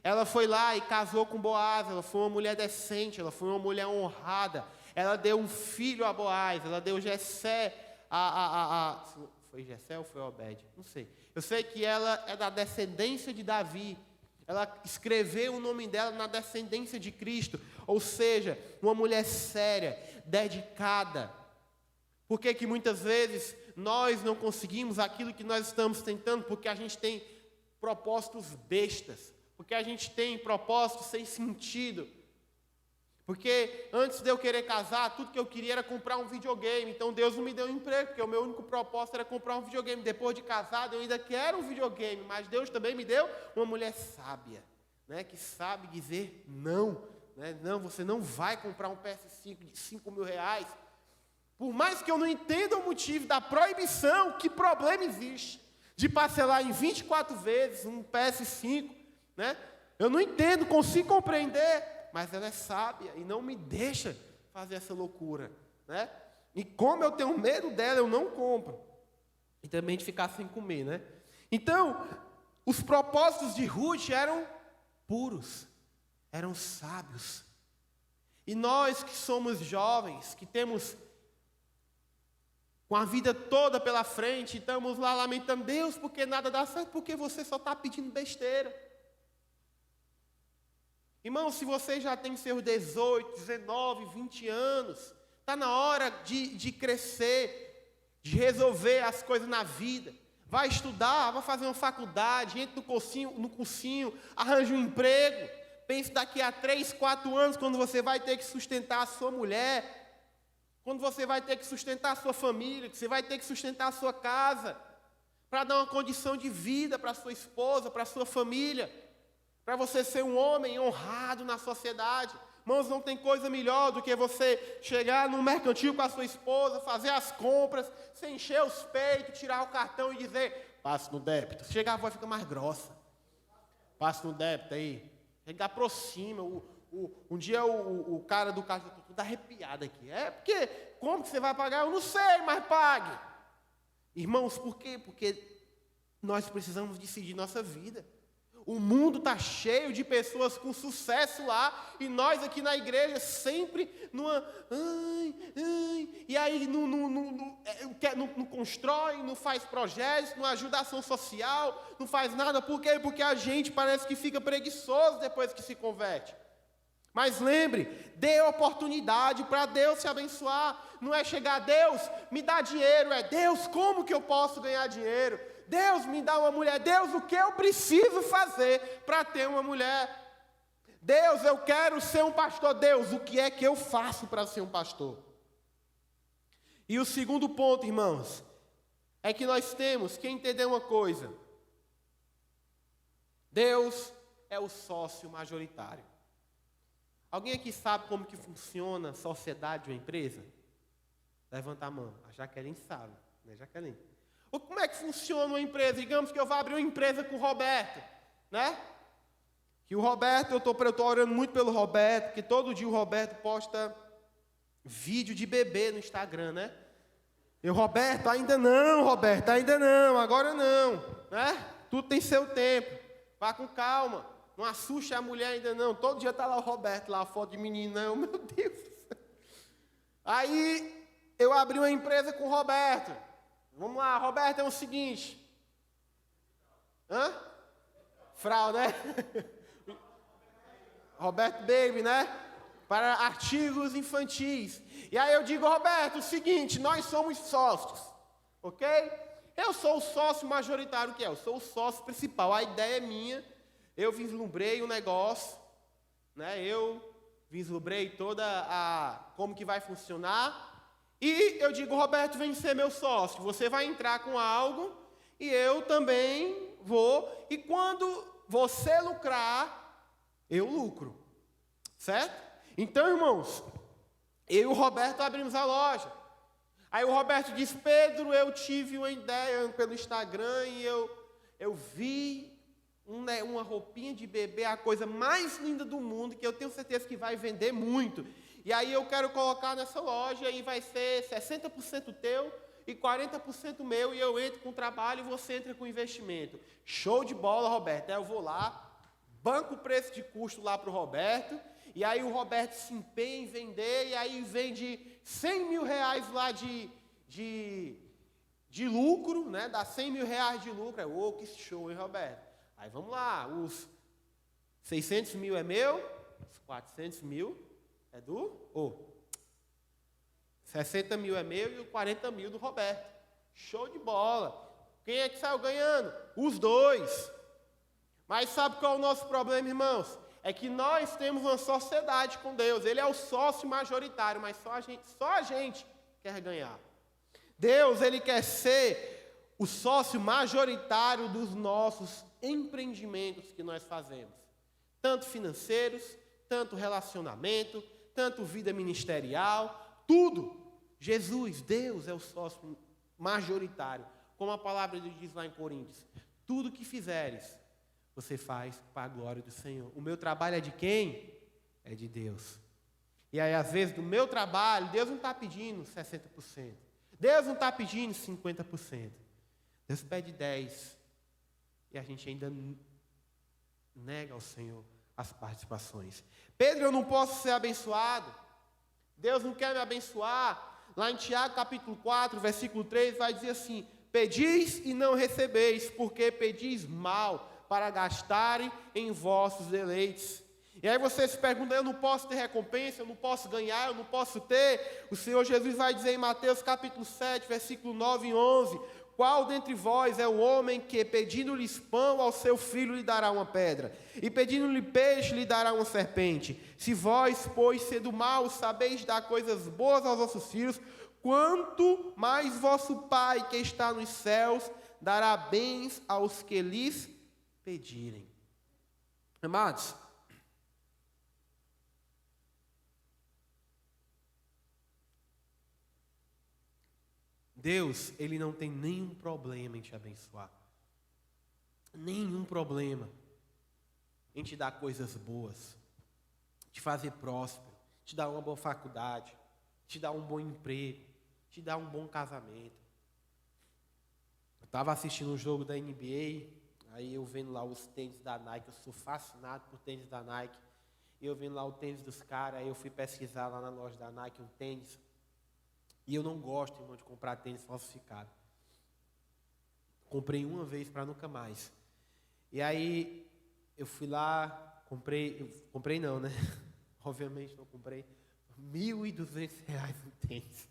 Ela foi lá e casou com Boaz, ela foi uma mulher decente, ela foi uma mulher honrada. Ela deu um filho a Boaz, ela deu Jessé foi Jessé ou foi Obed? Não sei. Eu sei que ela é da descendência de Davi. Ela escreveu o nome dela na descendência de Cristo. Ou seja, uma mulher séria, dedicada. Por que muitas vezes nós não conseguimos aquilo que nós estamos tentando? Porque a gente tem propósitos bestas. Porque a gente tem propósitos sem sentido. Porque antes de eu querer casar, tudo que eu queria era comprar um videogame. Então Deus não me deu um emprego, porque o meu único propósito era comprar um videogame. Depois de casado, eu ainda quero um videogame. Mas Deus também me deu uma mulher sábia, né, que sabe dizer não. Né? Não, você não vai comprar um PS5 de 5 mil reais. Por mais que eu não entenda o motivo da proibição, que problema existe de parcelar em 24 vezes um PS5, né? Eu não entendo, consigo compreender. Mas ela é sábia e não me deixa fazer essa loucura, né? E como eu tenho medo dela, eu não compro. E também de ficar sem comer, né? Então, os propósitos de Ruth eram puros, eram sábios. E nós que somos jovens, que temos com a vida toda pela frente, estamos lá lamentando, Deus, porque nada dá certo, porque você só está pedindo besteira. Irmão, se você já tem seus 18, 19, 20 anos, está na hora de crescer, de resolver as coisas na vida. Vai estudar, vai fazer uma faculdade, entra no cursinho, arranja um emprego. Pense daqui a 3, 4 anos, quando você vai ter que sustentar a sua mulher, quando você vai ter que sustentar a sua família, que você vai ter que sustentar a sua casa, para dar uma condição de vida para a sua esposa, para a sua família. Para você ser um homem honrado na sociedade. Irmãos, não tem coisa melhor do que você chegar no mercantil com a sua esposa, fazer as compras, se encher os peitos, tirar o cartão e dizer, passe no débito. Chegar a voz fica mais grossa. Passe no débito aí. Ele aproxima. Um dia o cara do caixa, estou tudo arrepiado aqui. Porque, como que você vai pagar? Eu não sei, mas pague. Irmãos, por quê? Porque nós precisamos decidir nossa vida. O mundo está cheio de pessoas com sucesso lá, e nós aqui na igreja sempre numa... e aí não constrói, não faz projetos, não ajuda a ação social, não faz nada. Por quê? Porque a gente parece que fica preguiçoso depois que se converte. Mas lembre, dê oportunidade para Deus te abençoar. Não é chegar a Deus, me dá dinheiro. É Deus, como que eu posso ganhar dinheiro? Deus, me dá uma mulher. Deus, o que eu preciso fazer para ter uma mulher? Deus, eu quero ser um pastor. Deus, o que é que eu faço para ser um pastor? E o segundo ponto, irmãos, é que nós temos que entender uma coisa. Deus é o sócio majoritário. Alguém aqui sabe como que funciona a sociedade de uma empresa? Levanta a mão. A Jaqueline sabe, né, Jaqueline? Como é que funciona uma empresa? Digamos que eu vou abrir uma empresa com o Roberto, né? Que o Roberto, eu estou orando muito pelo Roberto, porque todo dia o Roberto posta vídeo de bebê no Instagram, né? Roberto, ainda não, agora não, né? Tudo tem seu tempo, vá com calma. Não assuste a mulher ainda não. Todo dia está lá o Roberto, lá a foto de menino. Não, meu Deus. Aí, eu abri uma empresa com o Roberto. Vamos lá, Roberto, é o seguinte. Frau, né? Roberto Baby, né? Para artigos infantis. E aí eu digo, Roberto, o seguinte, nós somos sócios. Ok? Eu sou o sócio majoritário, que é? Eu sou o sócio principal. A ideia é minha. Eu vislumbrei o negócio, né? Eu vislumbrei como que vai funcionar. E eu digo, Roberto, vem ser meu sócio. Você vai entrar com algo e eu também vou. E quando você lucrar, eu lucro. Certo? Então, irmãos, eu e o Roberto abrimos a loja. Aí o Roberto diz, Pedro, eu tive uma ideia pelo Instagram e eu vi uma roupinha de bebê, a coisa mais linda do mundo, que eu tenho certeza que vai vender muito. E aí eu quero colocar nessa loja e vai ser 60% teu e 40% meu, e eu entro com trabalho e você entra com investimento. Show de bola, Roberto. Aí eu vou lá, banco o preço de custo lá para o Roberto, e aí o Roberto se empenha em vender, e aí vende 100 mil reais lá de lucro, né? Dá 100 mil reais de lucro. Que show, hein, Roberto? Aí vamos lá, os 600 mil é meu, os 400 mil é do... 60 mil é meu e os 40 mil do Roberto. Show de bola. Quem é que saiu ganhando? Os dois. Mas sabe qual é o nosso problema, irmãos? É que nós temos uma sociedade com Deus. Ele é o sócio majoritário, mas só a gente quer ganhar. Deus, Ele quer ser o sócio majoritário dos nossos empreendimentos que nós fazemos. Tanto financeiros, tanto relacionamento, tanto vida ministerial, tudo. Jesus, Deus é o sócio majoritário. Como a palavra diz lá em Coríntios. Tudo que fizeres, você faz para a glória do Senhor. O meu trabalho é de quem? É de Deus. E aí, às vezes, do meu trabalho, Deus não está pedindo 60%. Deus não está pedindo 50%. Deus pede 10%. E a gente ainda nega ao Senhor as participações. Pedro, eu não posso ser abençoado. Deus não quer me abençoar. Lá em Tiago, capítulo 4, versículo 3, vai dizer assim: pedis e não recebeis, porque pedis mal, para gastarem em vossos deleites. E aí você se pergunta, eu não posso ter recompensa, eu não posso ganhar, eu não posso ter. O Senhor Jesus vai dizer em Mateus capítulo 7, versículo 9 e 11, qual dentre vós é o homem que, pedindo-lhes pão ao seu filho, lhe dará uma pedra? E pedindo-lhe peixe, lhe dará uma serpente? Se vós, pois, sendo maus, sabeis dar coisas boas aos vossos filhos, quanto mais vosso Pai, que está nos céus, dará bens aos que lhes pedirem. Amados, Deus, Ele não tem nenhum problema em te abençoar. Nenhum problema em te dar coisas boas, te fazer próspero, te dar uma boa faculdade, te dar um bom emprego, te dar um bom casamento. Estava assistindo um jogo da NBA, aí eu vendo lá os tênis da Nike, eu sou fascinado por tênis da Nike, e eu vendo lá o tênis dos caras, aí eu fui pesquisar lá na loja da Nike um tênis, e eu não gosto, irmão, de comprar tênis falsificado. Comprei uma vez para nunca mais. E aí eu fui lá, comprei não, né? Obviamente não comprei, R$ 1.200 um tênis.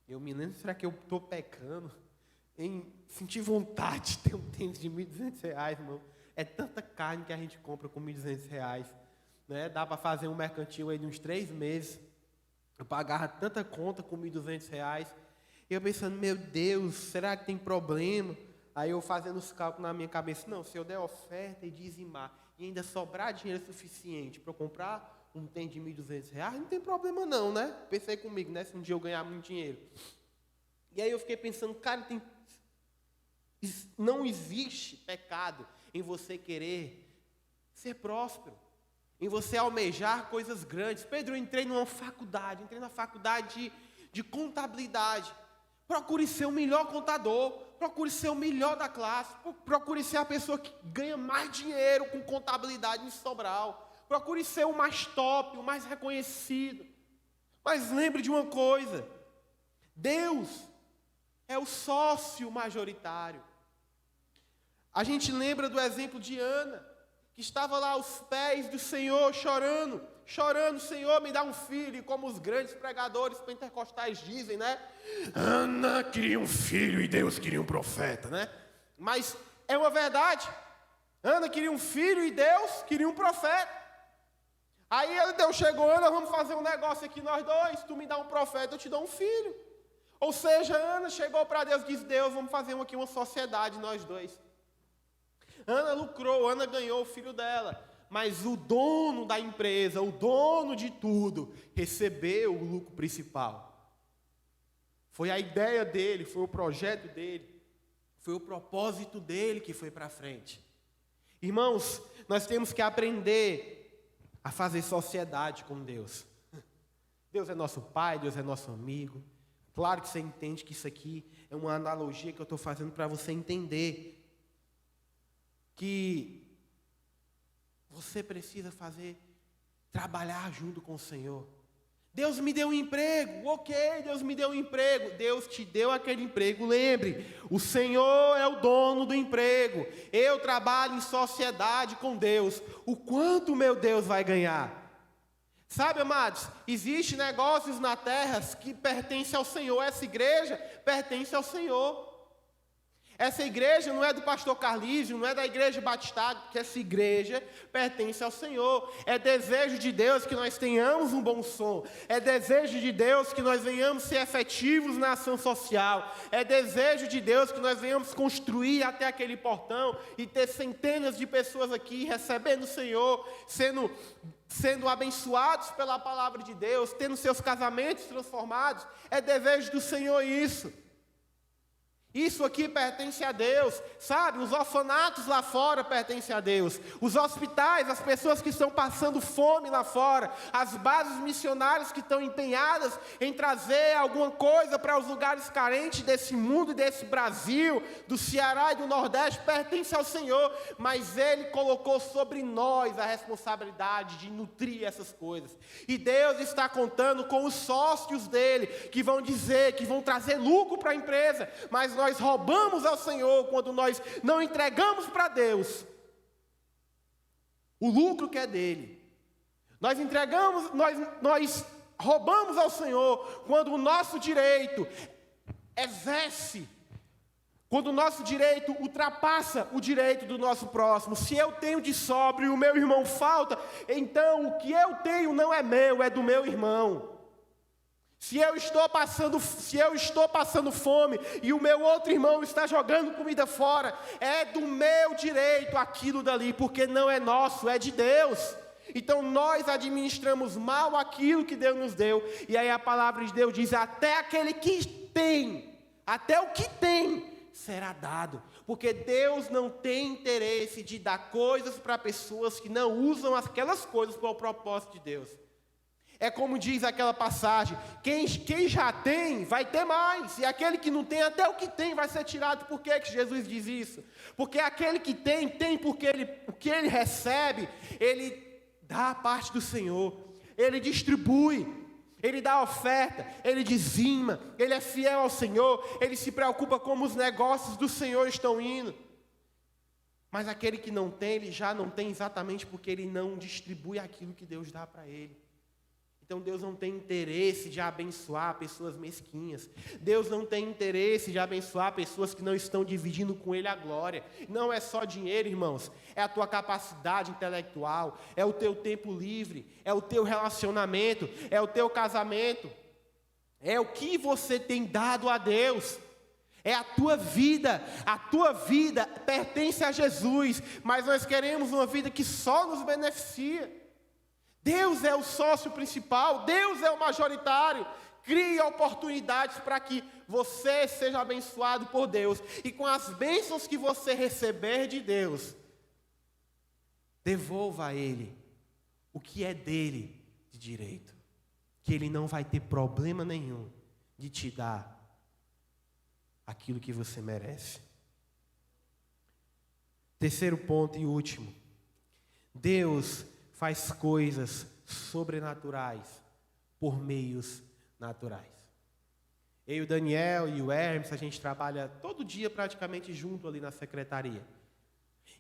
Eu me lembro, será que eu estou pecando em sentir vontade de ter um tênis de R$ 1.200, irmão? É tanta carne que a gente compra com R$ 1.200, né? Dá para fazer um mercantil aí de uns 3 meses. Eu pagava tanta conta com R$ 1.200. E eu pensando, meu Deus, será que tem problema? Aí eu fazendo os cálculos na minha cabeça, não, se eu der oferta e dizimar, e ainda sobrar dinheiro suficiente para eu comprar um tênis de R$ 1.200, não tem problema não, né? Pensei comigo, né? Se um dia eu ganhar muito dinheiro. E aí eu fiquei pensando, cara, não existe pecado em você querer ser próspero, em você almejar coisas grandes. Pedro, eu entrei na faculdade de contabilidade. Procure ser o melhor contador, procure ser o melhor da classe, procure ser a pessoa que ganha mais dinheiro com contabilidade em Sobral. Procure ser o mais top, o mais reconhecido. Mas lembre de uma coisa: Deus é o sócio majoritário. A gente lembra do exemplo de Ana, que estava lá aos pés do Senhor chorando, Senhor, me dá um filho. E como os grandes pregadores pentecostais dizem, né? Ana queria um filho e Deus queria um profeta, né? Mas é uma verdade. Ana queria um filho e Deus queria um profeta. Aí Deus chegou, Ana, vamos fazer um negócio aqui nós dois, tu me dá um profeta, eu te dou um filho. Ou seja, Ana chegou para Deus e disse, Deus, vamos fazer aqui uma sociedade nós dois. Ana lucrou, Ana ganhou o filho dela, mas o dono da empresa, o dono de tudo, recebeu o lucro principal. Foi a ideia dele, foi o projeto dele, foi o propósito dele que foi para frente. Irmãos, nós temos que aprender a fazer sociedade com Deus. Deus é nosso pai, Deus é nosso amigo. Claro que você entende que isso aqui é uma analogia que eu estou fazendo para você entender que você precisa trabalhar junto com o Senhor. Deus me deu um emprego, ok, Deus me deu um emprego. Deus te deu aquele emprego, lembre, o Senhor é o dono do emprego. Eu trabalho em sociedade com Deus. O quanto meu Deus vai ganhar? Sabe, amados, existem negócios na terra que pertencem ao Senhor. Essa igreja pertence ao Senhor. Essa igreja não é do pastor Carlísio, não é da igreja Batistado, que essa igreja pertence ao Senhor. É desejo de Deus que nós tenhamos um bom som. É desejo de Deus que nós venhamos ser efetivos na ação social. É desejo de Deus que nós venhamos construir até aquele portão e ter centenas de pessoas aqui recebendo o Senhor, sendo abençoados pela palavra de Deus, tendo seus casamentos transformados. É desejo do Senhor isso. Isso aqui pertence a Deus, sabe? Os orfanatos lá fora pertencem a Deus. Os hospitais, as pessoas que estão passando fome lá fora, as bases missionárias que estão empenhadas em trazer alguma coisa para os lugares carentes desse mundo e desse Brasil, do Ceará e do Nordeste, pertence ao Senhor. Mas Ele colocou sobre nós a responsabilidade de nutrir essas coisas. E Deus está contando com os sócios dEle, que vão dizer, que vão trazer lucro para a empresa, mas nós roubamos ao Senhor quando nós não entregamos para Deus o lucro que é dele. Nós roubamos ao Senhor quando o nosso direito quando o nosso direito ultrapassa o direito do nosso próximo. Se eu tenho de sobra e o meu irmão falta, então o que eu tenho não é meu, é do meu irmão. Se eu estou passando fome e o meu outro irmão está jogando comida fora, é do meu direito aquilo dali, porque não é nosso, é de Deus. Então nós administramos mal aquilo que Deus nos deu. E aí a palavra de Deus diz, até aquele que tem, até o que tem, será dado. Porque Deus não tem interesse de dar coisas para pessoas que não usam aquelas coisas para o propósito de Deus. É como diz aquela passagem, quem já tem, vai ter mais. E aquele que não tem, até o que tem vai ser tirado. Por que Jesus diz isso? Porque aquele que tem porque o que ele recebe, ele dá a parte do Senhor. Ele distribui, ele dá oferta, ele dizima, ele é fiel ao Senhor, ele se preocupa como os negócios do Senhor estão indo. Mas aquele que não tem, ele já não tem exatamente porque ele não distribui aquilo que Deus dá para ele. Então Deus não tem interesse de abençoar pessoas mesquinhas. Deus não tem interesse de abençoar pessoas que não estão dividindo com Ele a glória. Não é só dinheiro, irmãos. É a tua capacidade intelectual, é o teu tempo livre, é o teu relacionamento, é o teu casamento. É o que você tem dado a Deus. É a tua vida pertence a Jesus, mas nós queremos uma vida que só nos beneficia. Deus é o sócio principal, Deus é o majoritário. Crie oportunidades para que você seja abençoado por Deus. E com as bênçãos que você receber de Deus, devolva a Ele o que é dele de direito. Que Ele não vai ter problema nenhum de te dar aquilo que você merece. Terceiro ponto e último. Deus faz coisas sobrenaturais por meios naturais. Eu, o Daniel e o Hermes, a gente trabalha todo dia praticamente junto ali na secretaria.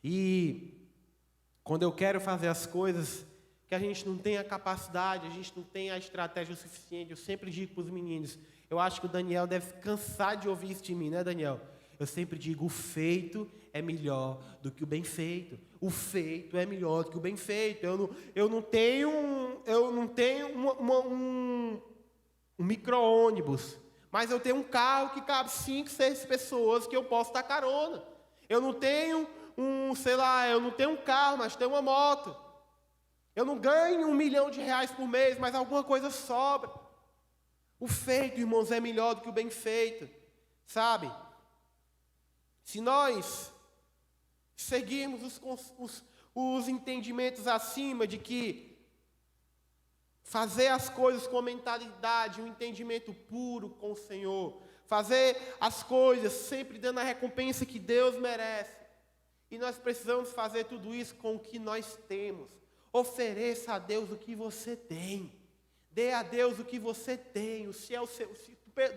E quando eu quero fazer as coisas que a gente não tem a capacidade, a gente não tem a estratégia suficiente, eu sempre digo para os meninos, eu acho que o Daniel deve cansar de ouvir isso de mim, né, Daniel? Eu sempre digo, o feito é melhor do que o bem feito. O feito é melhor do que o bem feito. Eu não tenho um micro-ônibus, mas eu tenho um carro que cabe 5, 6 pessoas que eu posso dar carona. Eu não tenho eu não tenho um carro, mas tenho uma moto. Eu não ganho R$1 milhão por mês, mas alguma coisa sobra. O feito, irmãos, é melhor do que o bem feito, sabe? Se nós seguirmos os entendimentos acima de que fazer as coisas com mentalidade, um entendimento puro com o Senhor, fazer as coisas sempre dando a recompensa que Deus merece, e nós precisamos fazer tudo isso com o que nós temos. Ofereça a Deus o que você tem. Dê a Deus o que você tem. Se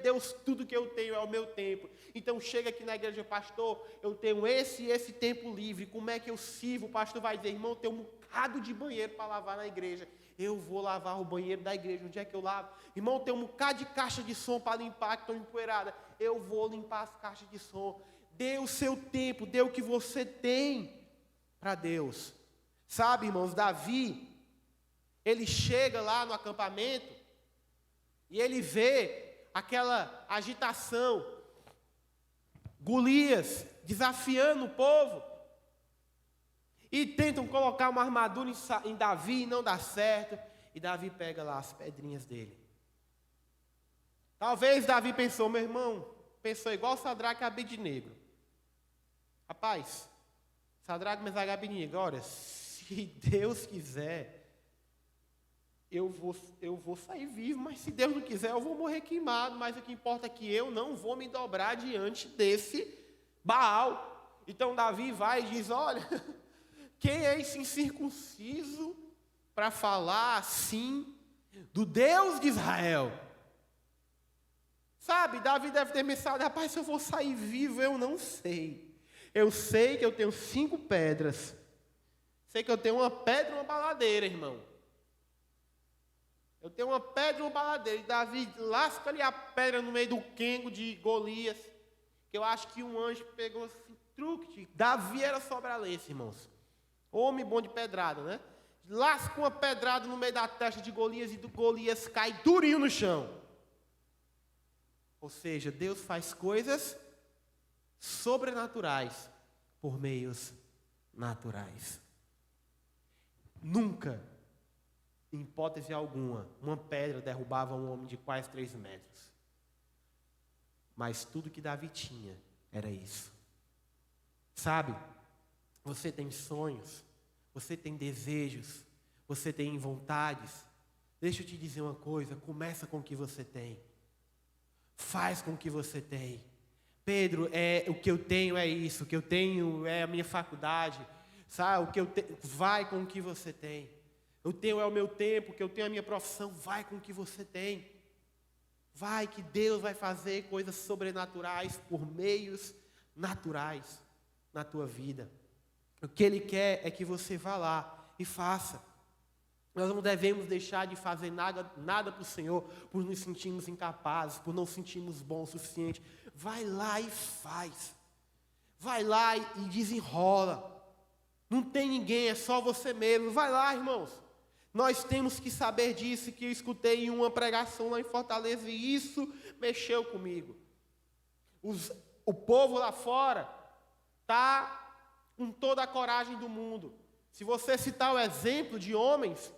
Deus, tudo que eu tenho é o meu tempo. Então chega aqui na igreja, pastor, eu tenho esse tempo livre. Como é que eu sirvo? O pastor vai dizer, irmão, tem um bocado de banheiro para lavar na igreja. Eu vou lavar o banheiro da igreja. Onde é que eu lavo? Irmão, tem um bocado de caixa de som para limpar, que estão empoeiradas. Eu vou limpar as caixas de som. Dê o seu tempo, dê o que você tem para Deus. Sabe, irmãos, Davi, ele chega lá no acampamento e ele vê aquela agitação, Golias desafiando o povo, e tentam colocar uma armadura em Davi e não dá certo, e Davi pega lá as pedrinhas dele. Talvez Davi pensou, meu irmão, pensou igual Sadraque e Abednego. Rapaz, Sadraque, Mesaque e Abednego, olha, se Deus quiser, eu vou sair vivo, mas se Deus não quiser, eu vou morrer queimado, mas o que importa é que eu não vou me dobrar diante desse Baal. Então Davi vai e diz, olha, quem é esse incircunciso para falar assim do Deus de Israel? Sabe, Davi deve ter pensado, rapaz, se eu vou sair vivo, eu não sei. Eu sei que eu tenho 5 pedras. Sei que eu tenho uma pedra e uma baladeira, irmão. Eu tenho uma pedra e uma baladeira. E Davi lasca ali a pedra no meio do quengo de Golias. Que eu acho que um anjo pegou esse truque. Davi era sobralense, irmãos. Homem bom de pedrada, né? Lasca uma pedrada no meio da testa de Golias e do Golias cai durinho no chão. Ou seja, Deus faz coisas sobrenaturais por meios naturais. Nunca, em hipótese alguma, uma pedra derrubava um homem de quase 3 metros. Mas tudo que Davi tinha era isso. Sabe, você tem sonhos, você tem desejos, você tem vontades, Deixa eu te dizer uma coisa, começa com o que você tem. Faz com o que você tem. Pedro, o que eu tenho é isso, o que eu tenho é a minha faculdade, sabe? Vai com o que você tem. Eu tenho é o meu tempo, o que eu tenho é a minha profissão, vai com o que você tem. Vai que Deus vai fazer coisas sobrenaturais por meios naturais na tua vida. O que Ele quer é que você vá lá e faça. Nós não devemos deixar de fazer nada para o Senhor por nos sentirmos incapazes, por não sentirmos bons o suficiente. Vai lá e faz. Vai lá e desenrola. Não tem ninguém, é só você mesmo. Vai lá, irmãos. Nós temos que saber disso, que eu escutei em uma pregação lá em Fortaleza, e isso mexeu comigo. O povo lá fora está com toda a coragem do mundo. Se você citar o exemplo de homens,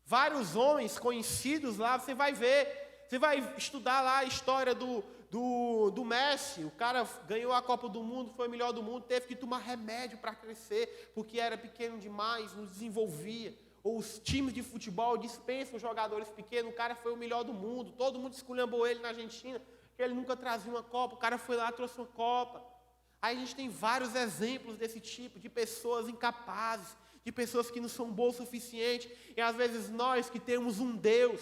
vários homens conhecidos lá, você vai ver, você vai estudar lá a história do Messi. O cara ganhou a Copa do Mundo, foi o melhor do mundo, teve que tomar remédio para crescer, porque era pequeno demais, não desenvolvia. Ou os times de futebol dispensam jogadores pequenos, o cara foi o melhor do mundo, todo mundo esculhambou ele na Argentina, que ele nunca trazia uma Copa, o cara foi lá e trouxe uma Copa. Aí a gente tem vários exemplos desse tipo, de pessoas incapazes, de pessoas que não são boas o suficiente, e às vezes nós que temos um Deus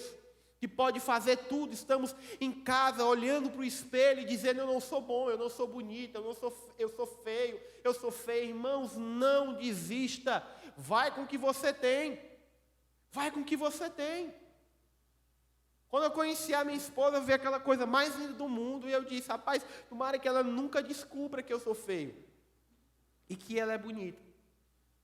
que pode fazer tudo, estamos em casa olhando para o espelho e dizendo: eu não sou bom, eu não sou bonita, eu sou feio, eu sou feio. Irmãos, não desista, vai com o que você tem, vai com o que você tem. Quando eu conheci a minha esposa, eu vi aquela coisa mais linda do mundo, e eu disse: rapaz, tomara que ela nunca descubra que eu sou feio e que ela é bonita.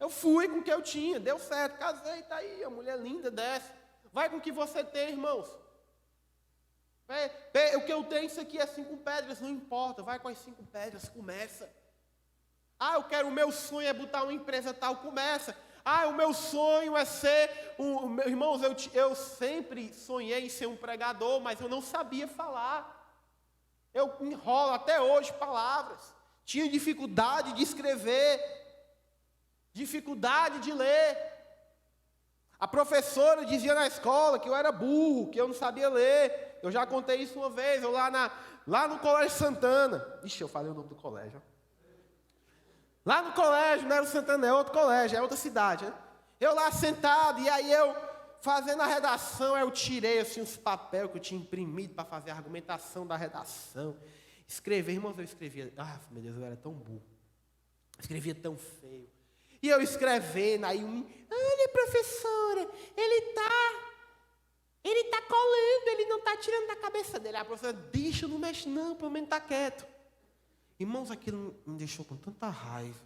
Eu fui com o que eu tinha, deu certo, casei, está aí, a mulher linda dessa. Vai com o que você tem, irmãos. O que eu tenho, isso aqui é 5 pedras, não importa, vai com as 5 pedras, começa. O meu sonho é botar uma empresa tal, começa. O meu sonho é ser irmãos, eu sempre sonhei em ser um pregador, mas eu não sabia falar. Eu enrolo até hoje palavras. Tinha dificuldade de escrever, dificuldade de ler. A professora dizia na escola que eu era burro, que eu não sabia ler. Eu já contei isso uma vez, eu lá no Colégio Santana. Ixi, eu falei o nome do colégio. Lá no colégio, não era o Santana, é outro colégio, é outra cidade, né? Eu lá sentado, e aí eu fazendo a redação, eu tirei assim os papéis que eu tinha imprimido para fazer a argumentação da redação. Escrever, irmãos, eu escrevia, meu Deus, eu era tão burro. Escrevia tão feio. E eu escrevendo, aí olha, professora, ele tá colando, ele não está tirando da cabeça dele. A professora: deixa, não mexe não, pelo menos está quieto. Irmãos, aquilo me deixou com tanta raiva.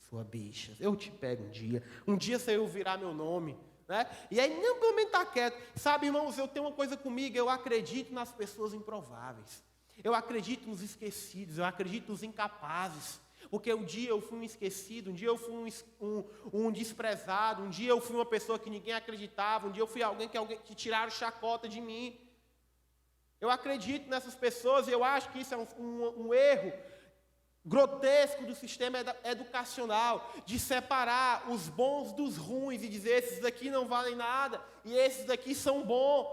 Sua bicha, eu te pego um dia você vai virar meu nome, né? E aí, não, pelo menos está quieto. Sabe, irmãos, eu tenho uma coisa comigo, eu acredito nas pessoas improváveis. Eu acredito nos esquecidos, eu acredito nos incapazes. Porque um dia eu fui um esquecido, um dia eu fui um desprezado, um dia eu fui uma pessoa que ninguém acreditava, um dia eu fui alguém que tiraram chacota de mim. Eu acredito nessas pessoas, e eu acho que isso é um erro grotesco do sistema educacional, de separar os bons dos ruins e dizer: esses daqui não valem nada e esses daqui são bons.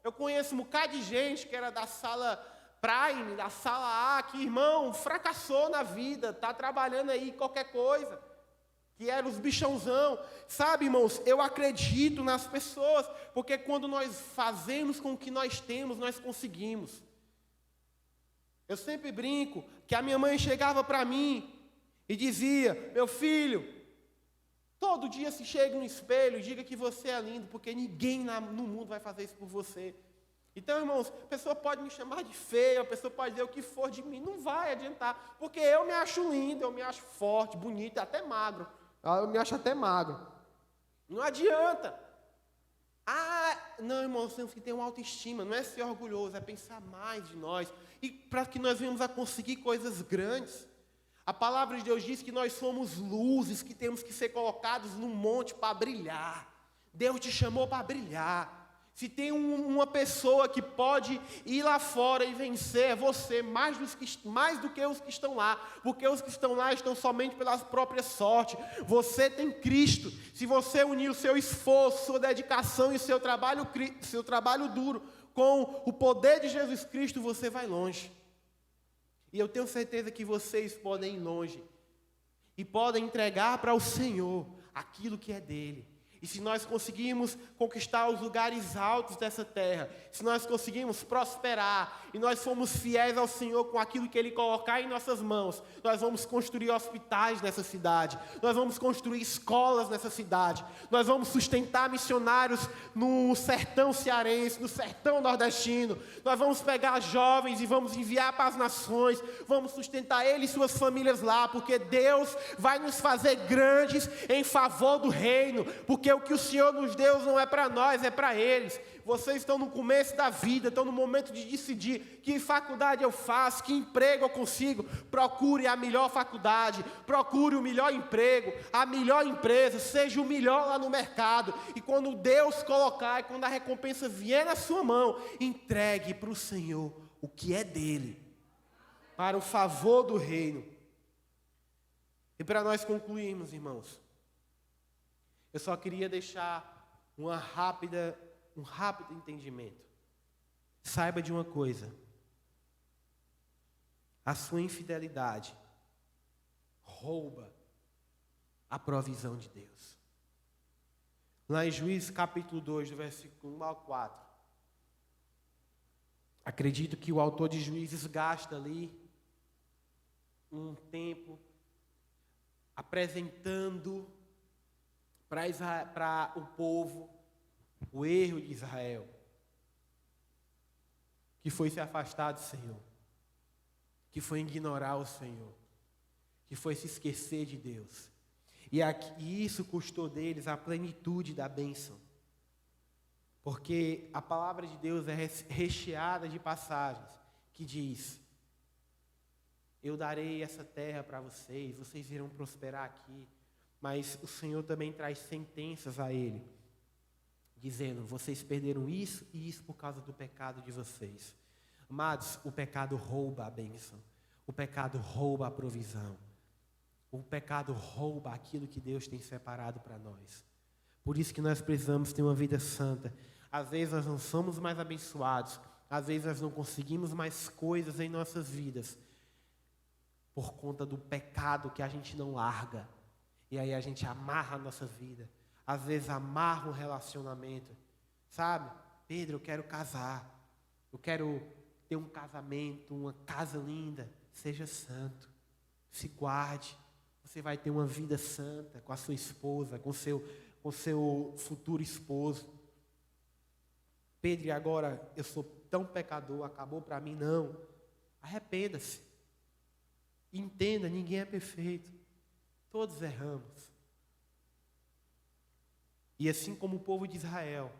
Eu conheço um bocado de gente que era da sala Prime, da sala A, que, irmão, fracassou na vida, está trabalhando aí qualquer coisa, que eram os bichãozão. Sabe, irmãos, eu acredito nas pessoas, porque quando nós fazemos com o que nós temos, nós conseguimos. Eu sempre brinco que a minha mãe chegava para mim e dizia: meu filho, todo dia se chegue no espelho e diga que você é lindo, porque ninguém no mundo vai fazer isso por você. Então, irmãos, a pessoa pode me chamar de feio, a pessoa pode dizer o que for de mim, não vai adiantar, porque eu me acho lindo, eu me acho forte, bonito, até magro. Eu me acho até magro. Não adianta. Não, irmãos, temos que ter uma autoestima, não é ser orgulhoso, é pensar mais de nós, e para que nós venhamos a conseguir coisas grandes. A palavra de Deus diz que nós somos luzes, que temos que ser colocados num monte para brilhar. Deus te chamou para brilhar. Se tem uma pessoa que pode ir lá fora e vencer, é você, mais do que os que estão lá. Porque os que estão lá estão somente pela própria sorte. Você tem Cristo. Se você unir o seu esforço, sua dedicação e seu trabalho duro com o poder de Jesus Cristo, você vai longe. E eu tenho certeza que vocês podem ir longe. E podem entregar para o Senhor aquilo que é dele. E se nós conseguirmos conquistar os lugares altos dessa terra, se nós conseguirmos prosperar, e nós formos fiéis ao Senhor com aquilo que Ele colocar em nossas mãos, nós vamos construir hospitais nessa cidade, nós vamos construir escolas nessa cidade, nós vamos sustentar missionários no sertão cearense, no sertão nordestino, nós vamos pegar jovens e vamos enviar para as nações, vamos sustentar eles e suas famílias lá, porque Deus vai nos fazer grandes em favor do reino, porque o que o Senhor nos deu não é para nós, é para eles. Vocês estão no começo da vida, estão no momento de decidir que faculdade eu faço, que emprego eu consigo. Procure a melhor faculdade, procure o melhor emprego, a melhor empresa, seja o melhor lá no mercado. E quando Deus colocar, e quando a recompensa vier na sua mão, entregue para o Senhor o que é dele, para o favor do reino. E para nós concluirmos, irmãos, eu só queria deixar um rápido entendimento. Saiba de uma coisa: a sua infidelidade rouba a provisão de Deus. Lá em Juízes capítulo 2, do versículo 1 ao 4, acredito que o autor de Juízes gasta ali um tempo apresentando para o povo o erro de Israel, que foi se afastar do Senhor, que foi ignorar o Senhor, que foi se esquecer de Deus. E isso custou deles a plenitude da bênção. Porque a palavra de Deus é recheada de passagens que diz: eu darei essa terra para vocês, vocês irão prosperar aqui. Mas o Senhor também traz sentenças a ele, dizendo: vocês perderam isso e isso por causa do pecado de vocês. Amados, o pecado rouba a bênção. O pecado rouba a provisão. O pecado rouba aquilo que Deus tem separado para nós. Por isso que nós precisamos ter uma vida santa. Às vezes nós não somos mais abençoados. Às vezes nós não conseguimos mais coisas em nossas vidas por conta do pecado que a gente não larga. E aí a gente amarra a nossa vida. Às vezes amarra um relacionamento. Sabe? Pedro, eu quero casar. Eu quero ter um casamento, uma casa linda. Seja santo. Se guarde. Você vai ter uma vida santa com a sua esposa, com seu futuro esposo. Pedro, e agora eu sou tão pecador, acabou para mim? Não. Arrependa-se. Entenda, ninguém é perfeito. Todos erramos. E assim como o povo de Israel,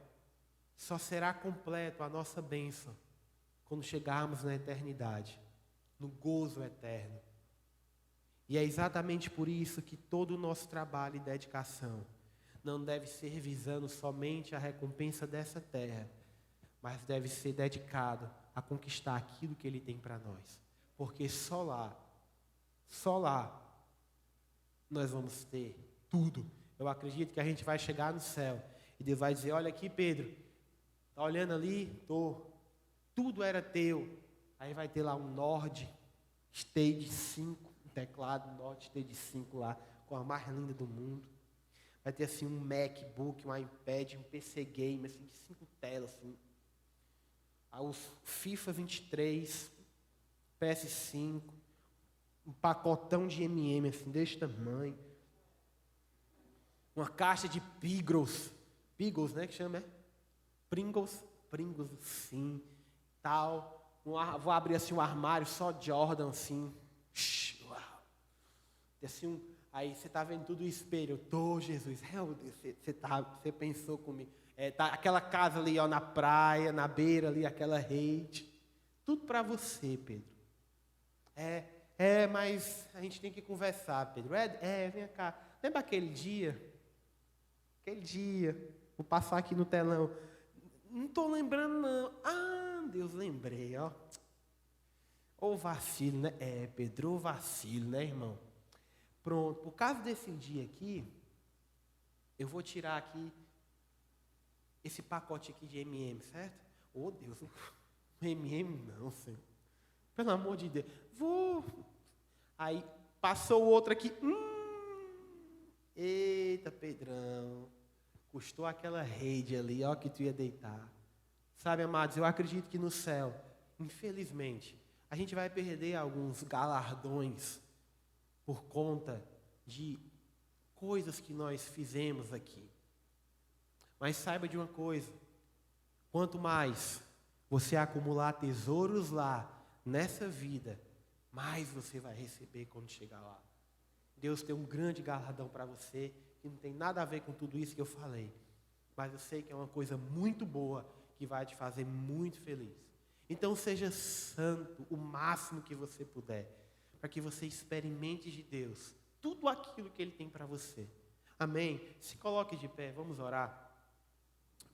só será completo a nossa bênção quando chegarmos na eternidade, no gozo eterno. E é exatamente por isso que todo o nosso trabalho e dedicação não deve ser visando somente a recompensa dessa terra, mas deve ser dedicado a conquistar aquilo que Ele tem para nós. Porque só lá, nós vamos ter tudo. Eu acredito que a gente vai chegar no céu e Deus vai dizer: olha aqui, Pedro, tá olhando ali? Tudo era teu. Aí vai ter lá um Nord Stage 5, um teclado Nord Stage 5 lá, com a mais linda do mundo. Vai ter assim um MacBook, um iPad, um PC Game, assim, de 5 telas, assim. Aí os FIFA 23, PS5, um pacotão de MM, assim, desse tamanho. Uma caixa de Pringles, né, que chama, é? Pringles, sim, tal. Vou abrir assim um armário, só Jordan, assim. Uau. Assim, aí você está vendo tudo o espelho. Eu tô, Jesus, você pensou comigo. Tá aquela casa ali, ó, na praia, na beira ali, aquela rede. Tudo para você, Pedro. Mas a gente tem que conversar, Pedro. Vem cá. Lembra aquele dia? Vou passar aqui no telão. Não estou lembrando, não. Ah, Deus, lembrei, ó. Ô vacilo, né? Pedro, ô vacilo, né, irmão? Pronto, por causa desse dia aqui, eu vou tirar aqui esse pacote aqui de M&M, certo? Oh, Deus, M&M não, Senhor. Pelo amor de Deus. Vou. Aí, passou o outro aqui. Eita, Pedrão. Custou aquela rede ali, ó, que tu ia deitar. Sabe, amados, eu acredito que no céu, infelizmente, a gente vai perder alguns galardões por conta de coisas que nós fizemos aqui. Mas saiba de uma coisa, quanto mais você acumular tesouros lá, nessa vida, mais você vai receber quando chegar lá. Deus tem um grande galardão para você, que não tem nada a ver com tudo isso que eu falei. Mas eu sei que é uma coisa muito boa, que vai te fazer muito feliz. Então seja santo o máximo que você puder, para que você experimente de Deus tudo aquilo que Ele tem para você. Amém? Se coloque de pé, vamos orar.